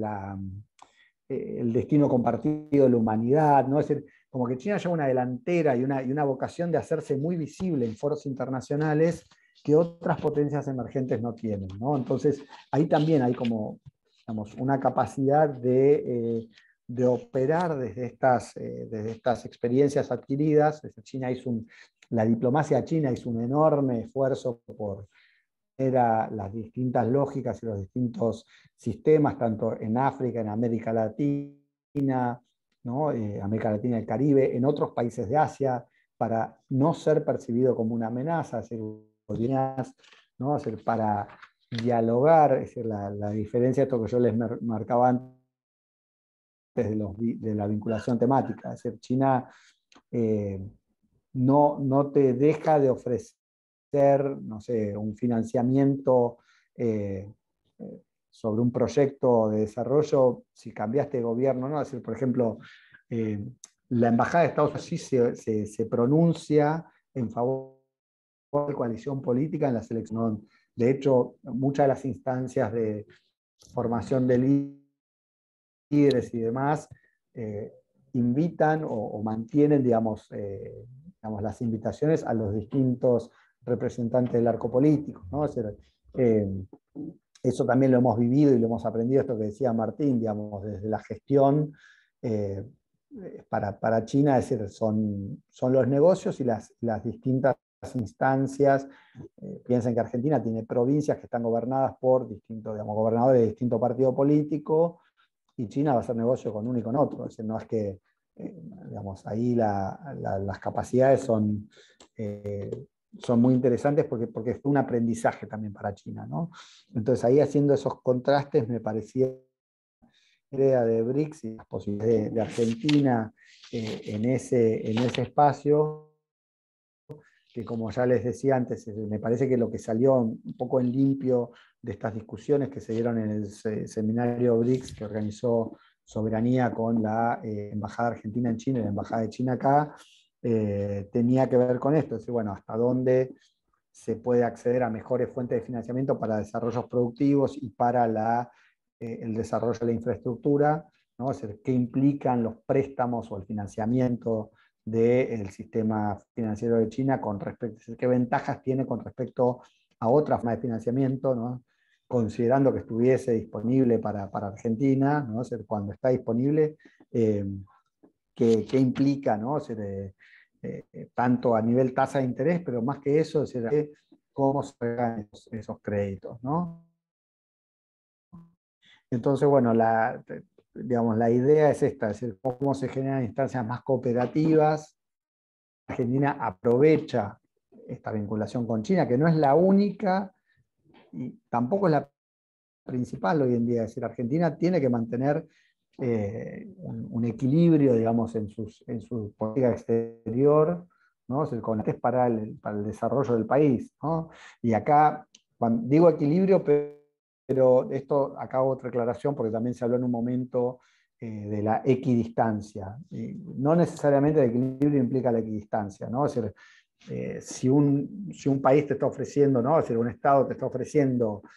destino compartido de la humanidad, ¿no? Es decir, como que China lleva una delantera y una vocación de hacerse muy visible en foros internacionales que otras potencias emergentes no tienen, ¿no? Entonces, ahí también hay como, digamos, una capacidad de operar desde estas experiencias adquiridas. Desde China la diplomacia china hizo un enorme esfuerzo por las distintas lógicas y los distintos sistemas, tanto en África, en América Latina, ¿no? América Latina y el Caribe, en otros países de Asia, para no ser percibido como una amenaza, es decir, ¿no? Es decir, para dialogar, es decir, la diferencia, esto que yo les marcaba antes, de la vinculación temática. Es decir, China no te deja de ofrecer, no sé, un financiamiento sobre un proyecto de desarrollo si cambiaste de gobierno, ¿no? Es decir, por ejemplo, la Embajada de Estados Unidos sí se pronuncia en favor de coalición política en la selección. De hecho, muchas de las instancias de formación de líderes y demás, invitan o mantienen, digamos, las invitaciones a los distintos representantes del arco político, ¿no? Es decir, eso también lo hemos vivido y lo hemos aprendido, esto que decía Martín, digamos, desde la gestión. Para China, es decir, son los negocios y las distintas instancias. Piensen que Argentina tiene provincias que están gobernadas por distintos, digamos, gobernadores de distinto partido político, y China va a hacer negocio con uno y con otro. Es decir, no es que, digamos, ahí las capacidades son muy interesantes porque es un aprendizaje también para China, ¿no? Entonces ahí, haciendo esos contrastes, me parecía la idea de BRICS y las posibilidades de Argentina en ese espacio, que, como ya les decía antes, me parece que lo que salió un poco en limpio de estas discusiones que se dieron en el seminario BRICS que organizó Soberanía con la Embajada Argentina en China y la Embajada de China acá, tenía que ver con esto, es decir, bueno, hasta dónde se puede acceder a mejores fuentes de financiamiento para desarrollos productivos y para el desarrollo de la infraestructura, ¿no? Es decir, qué implican los préstamos o el financiamiento del sistema financiero de China, con respecto, qué ventajas tiene con respecto a otras formas de financiamiento, ¿no? Considerando que estuviese disponible para Argentina, ¿no? O sea, cuando está disponible, qué implica, ¿no? O sea, tanto a nivel tasa de interés, pero más que eso, o sea, cómo se pagan esos créditos, ¿no? Entonces, bueno, digamos, la idea es esta, es decir, cómo se generan instancias más cooperativas. Argentina aprovecha esta vinculación con China, que no es la única y tampoco es la principal hoy en día. Es decir, Argentina tiene que mantener un equilibrio, digamos, en su política exterior, ¿no? Es decir, para el desarrollo del país, ¿no? Y acá, cuando digo equilibrio, pero esto acá hago otra aclaración, porque también se habló en un momento de la equidistancia. No necesariamente el equilibrio implica la equidistancia, ¿no? Es decir, si un país te está ofreciendo, ¿no? Es decir, un Estado te está ofreciendo, no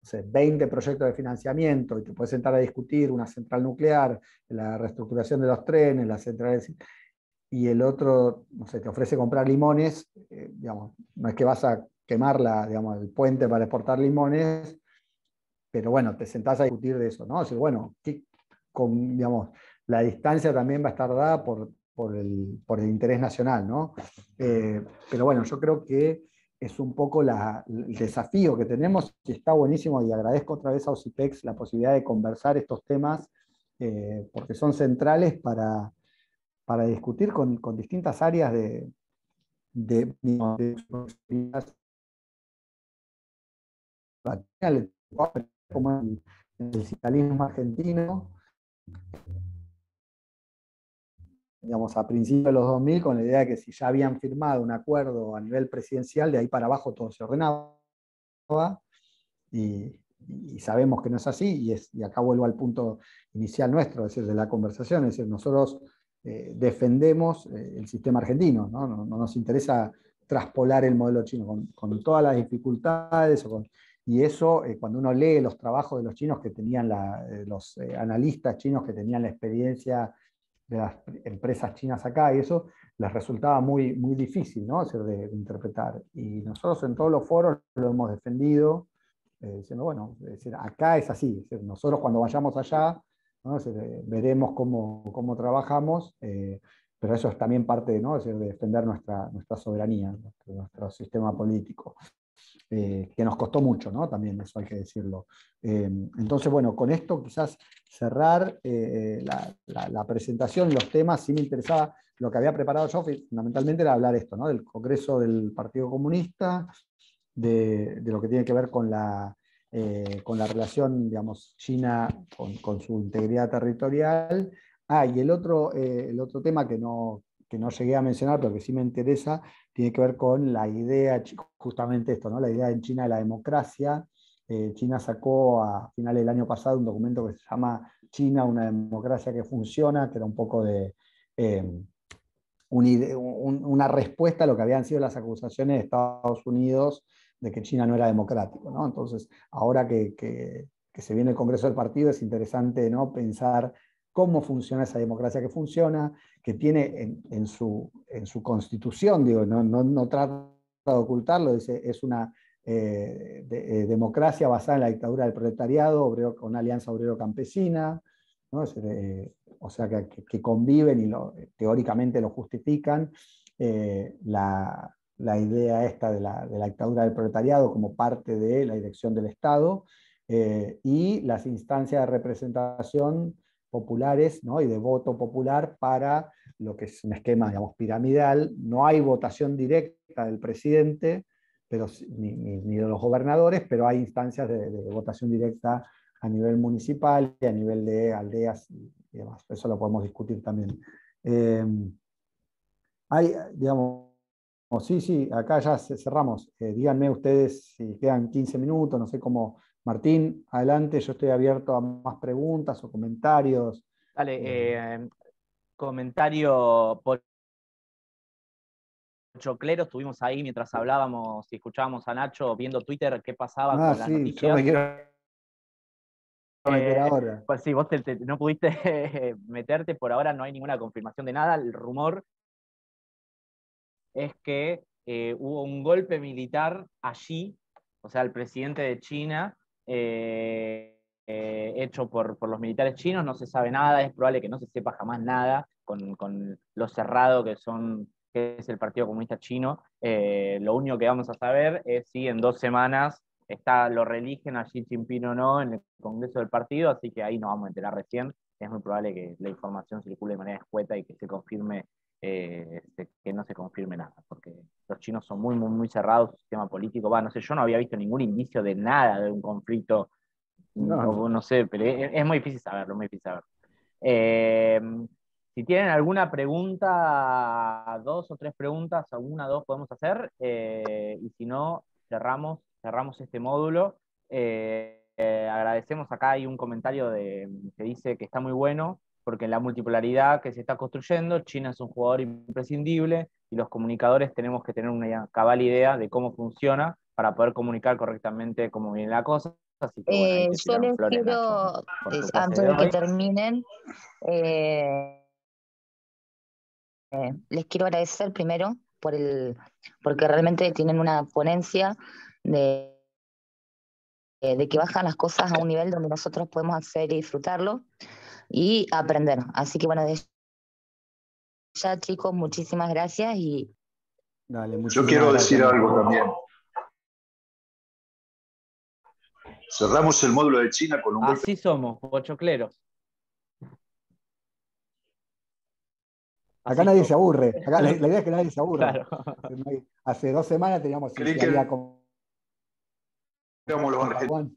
sé, 20 proyectos de financiamiento y te puedes sentar a discutir una central nuclear, la reestructuración de los trenes, las centrales, y el otro, no sé, te ofrece comprar limones, digamos, no es que vas a quemar digamos, el puente para exportar limones, pero bueno, te sentás a discutir de eso, ¿no? O sea, bueno, digamos, la distancia también va a estar dada por el interés nacional, ¿no? Pero bueno, yo creo que es un poco el desafío que tenemos, y está buenísimo, y agradezco otra vez a OSIPEX la posibilidad de conversar estos temas, porque son centrales para discutir con distintas áreas como en el sindicalismo argentino, digamos, a principios de los 2000, con la idea de que si ya habían firmado un acuerdo a nivel presidencial, de ahí para abajo todo se ordenaba, y sabemos que no es así, y acá vuelvo al punto inicial nuestro, es decir, de la conversación, es decir, nosotros defendemos el sistema argentino, ¿no? No nos interesa traspolar el modelo chino, con todas las dificultades, y eso, cuando uno lee los trabajos de los chinos que tenían, los analistas chinos que tenían la experiencia de las empresas chinas acá, y eso les resultaba muy, muy difícil, ¿no? Es decir, de interpretar. Y nosotros en todos los foros lo hemos defendido, diciendo, bueno, es decir, acá es así, es decir, nosotros cuando vayamos allá, ¿no? Es decir, veremos cómo trabajamos, pero eso es también parte, ¿no? Es decir, de defender nuestra soberanía, nuestro sistema político. Que nos costó mucho, ¿no? También eso hay que decirlo. Entonces, bueno, con esto quizás cerrar la presentación, los temas. Sí me interesaba, lo que había preparado yo fundamentalmente era hablar esto, ¿no? Del Congreso del Partido Comunista, de lo que tiene que ver con la relación, digamos, China con su integridad territorial. Y el otro tema que no llegué a mencionar, pero que sí me interesa, tiene que ver con la idea, justamente esto, ¿no? La idea en China de la democracia. China sacó a finales del año pasado un documento que se llama China, una democracia que funciona, que era un poco de una respuesta a lo que habían sido las acusaciones de Estados Unidos de que China no era democrático, ¿no? Entonces, ahora que se viene el Congreso del Partido, es interesante, ¿no? Pensar cómo funciona esa democracia que funciona, que tiene en su constitución, digo, no trata de ocultarlo, dice, es una democracia basada en la dictadura del proletariado, con una alianza obrero-campesina, ¿no? O sea, que conviven y teóricamente lo justifican, la idea esta de la dictadura del proletariado como parte de la dirección del Estado, y las instancias de representación populares, ¿no? Y de voto popular para lo que es un esquema, digamos, piramidal. No hay votación directa del presidente, pero, ni de los gobernadores, pero hay instancias de votación directa a nivel municipal y a nivel de aldeas y demás. Eso lo podemos discutir también. Digamos, sí, acá ya cerramos. Díganme ustedes si quedan 15 minutos, no sé cómo. Martín, adelante, yo estoy abierto a más preguntas o comentarios. Dale, comentario por Choclero, estuvimos ahí mientras hablábamos y escuchábamos a Nacho viendo Twitter qué pasaba con las noticias. Yo me quiero meter ahora. Pues sí, vos no pudiste meterte, por ahora no hay ninguna confirmación de nada. El rumor es que hubo un golpe militar allí, o sea, el presidente de China, hecho por los militares chinos, no se sabe nada, es probable que no se sepa jamás nada, con lo cerrado que es el Partido Comunista Chino. Lo único que vamos a saber es si en 2 semanas lo reeligen a Xi Jinping o no en el Congreso del partido, así que ahí nos vamos a enterar recién. Es muy probable que la información circule de manera escueta y que se confirme, que no se confirme nada, porque los chinos son muy, muy, muy cerrados, su sistema político. No sé, yo no había visto ningún indicio de nada de un conflicto, no sé, pero es muy difícil saberlo, muy difícil saberlo. Si tienen alguna pregunta, 2 o 3 preguntas, alguna o 2 podemos hacer, y si no, cerramos este módulo. Agradecer agradecemos, acá hay un comentario que dice que está muy bueno, porque en la multipolaridad que se está construyendo, China es un jugador imprescindible y los comunicadores tenemos que tener una cabal idea de cómo funciona para poder comunicar correctamente cómo viene la cosa. Así que bueno, ahí te Yo tiraron les flores, quiero, Nacho, por tu clase antes de de que hoy. terminen, les quiero agradecer primero porque realmente tienen una ponencia de que bajan las cosas a un nivel donde nosotros podemos acceder y disfrutarlo y aprender. Así que bueno, desde ya chicos, muchísimas gracias y Dale, Yo muchísimas quiero gracias, decir algo Nacho. también. Cerramos el módulo de China con un golpe. Así somos, pochocleros. Acá Así nadie somos. se aburre. Acá la idea es que nadie se aburra. Claro. Hace 2 semanas teníamos Creí si que había éramos los argentinos. Juan.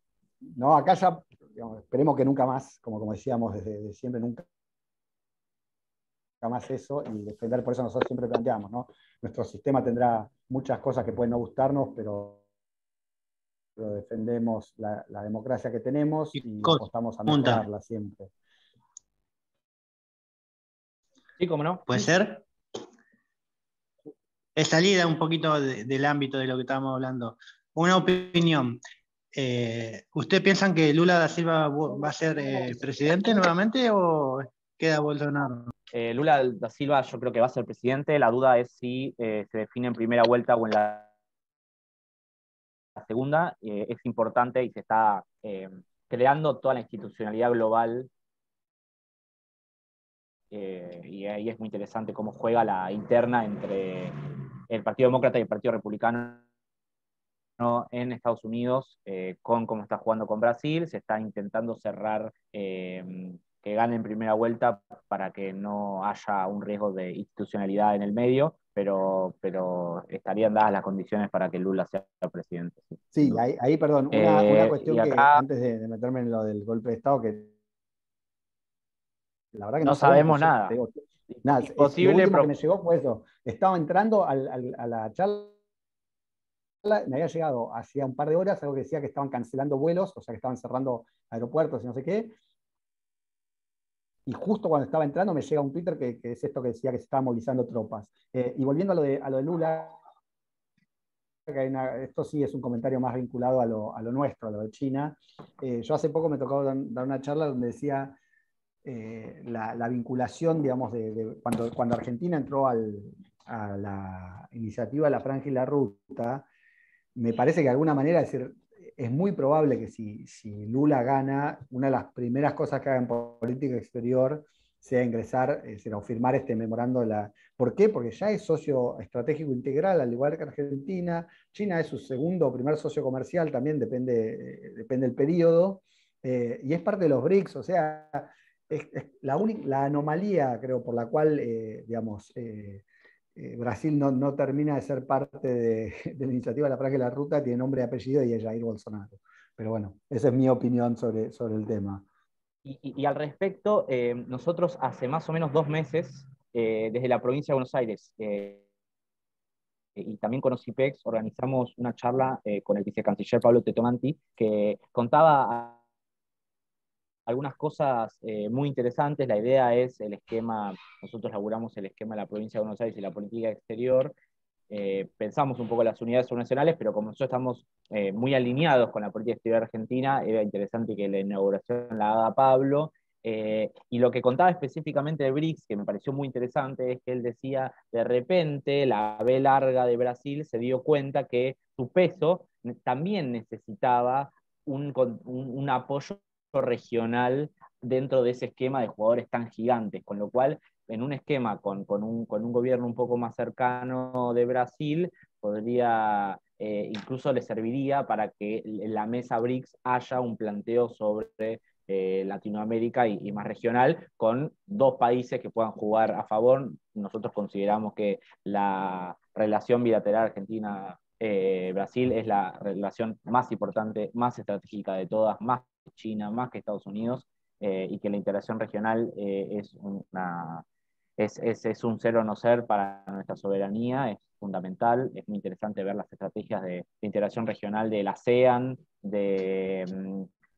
No, acá ya, digamos, esperemos que nunca más, como decíamos desde siempre, nunca más eso, y defender, por eso nosotros siempre planteamos, ¿no? Nuestro sistema tendrá muchas cosas que pueden no gustarnos, pero defendemos la democracia que tenemos y apostamos a mejorarla siempre. Sí, cómo no. ¿Puede ser? Es salida un poquito del ámbito de lo que estábamos hablando. Una opinión. ¿Ustedes piensan que Lula da Silva va a ser presidente nuevamente o queda Bolsonaro? Lula da Silva yo creo que va a ser presidente. La duda es si se define en primera vuelta o en la segunda. Es importante y se está creando toda la institucionalidad global. Y ahí es muy interesante cómo juega la interna entre el Partido Demócrata y el Partido Republicano en Estados Unidos, con cómo está jugando con Brasil. Se está intentando cerrar que gane en primera vuelta para que no haya un riesgo de institucionalidad en el medio, pero estarían dadas las condiciones para que Lula sea presidente. Sí, ahí perdón, una cuestión que antes de meterme en lo del golpe de Estado, que la verdad que no sabemos pues, nada. Nada, Imposible, lo último que me llegó fue eso. Estaba entrando a la charla, me había llegado hacía un par de horas algo que decía que estaban cancelando vuelos, o sea que estaban cerrando aeropuertos y no sé qué. Y justo cuando estaba entrando me llega un Twitter que es esto que decía que se estaban movilizando tropas. Y volviendo a lo de Lula, esto sí es un comentario más vinculado a lo nuestro, a lo de China. Yo hace poco me tocó dar una charla donde decía la vinculación, digamos, de cuando Argentina entró a la iniciativa La Franja y la Ruta, me parece que de alguna manera, es decir, es muy probable que si Lula gana, una de las primeras cosas que haga en política exterior sea ingresar, es decir, o firmar este memorando. ¿Por qué? Porque ya es socio estratégico integral, al igual que Argentina. China es su segundo o primer socio comercial, también depende del periodo, y es parte de los BRICS, o sea, es la anomalía, creo, por la cual, digamos, Brasil no termina de ser parte de la iniciativa de La Franja y la Ruta, tiene nombre y apellido y es Jair Bolsonaro. Pero bueno, esa es mi opinión sobre el tema. Y al respecto, nosotros hace más o menos 2 meses, desde la provincia de Buenos Aires y también con OCIPEX, organizamos una charla con el vicecanciller Pablo Tetomanti, que contaba algunas cosas muy interesantes. La idea es el esquema, nosotros laburamos el esquema de la provincia de Buenos Aires y la política exterior. Pensamos un poco las unidades subnacionales, pero como nosotros estamos muy alineados con la política exterior argentina, era interesante que la inauguración la haga Pablo. Y lo que contaba específicamente de BRICS, que me pareció muy interesante, es que él decía, de repente la B larga de Brasil se dio cuenta que su peso también necesitaba un apoyo regional dentro de ese esquema de jugadores tan gigantes, con lo cual en un esquema con un gobierno un poco más cercano de Brasil, podría, incluso le serviría para que en la mesa BRICS haya un planteo sobre Latinoamérica y más regional, con 2 países que puedan jugar a favor. Nosotros consideramos que la relación bilateral Argentina-Brasil es la relación más importante, más estratégica de todas, más que China, más que Estados Unidos, y que la integración regional es un ser o no ser para nuestra soberanía, es fundamental. Es muy interesante ver las estrategias de integración regional del ASEAN,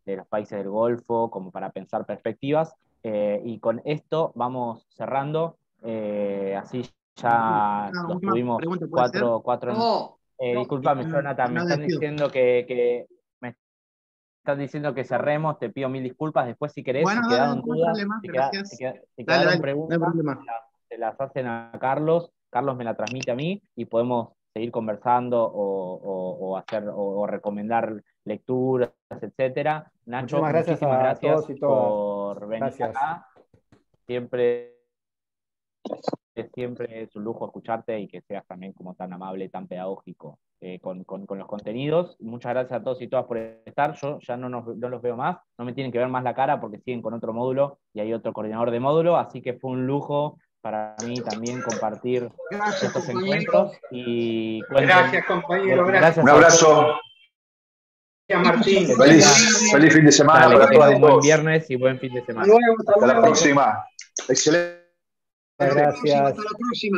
los países del Golfo, como para pensar perspectivas. Y con esto vamos cerrando, así ya los tuvimos cuatro. Discúlpame, Jonathan, me están diciendo que están diciendo que cerremos, te pido mil disculpas, después si querés, si quedaron dudas, si quedaron preguntas, se las hacen a Carlos, Carlos me la transmite a mí y podemos seguir conversando o recomendar lecturas, etcétera. Nacho, muchísimas gracias por venir acá. Siempre es un lujo escucharte y que seas también como tan amable, tan pedagógico con los contenidos. Muchas gracias a todos y todas por estar. Yo ya no los veo más, no me tienen que ver más la cara porque siguen con otro módulo y hay otro coordinador de módulo, así que fue un lujo para mí también compartir estos encuentros. Y gracias, compañero. Gracias. Un abrazo. Martín. Feliz fin de semana para todos. Buen viernes y buen fin de semana. Hasta la próxima. Excelente. Gracias. Hasta la próxima.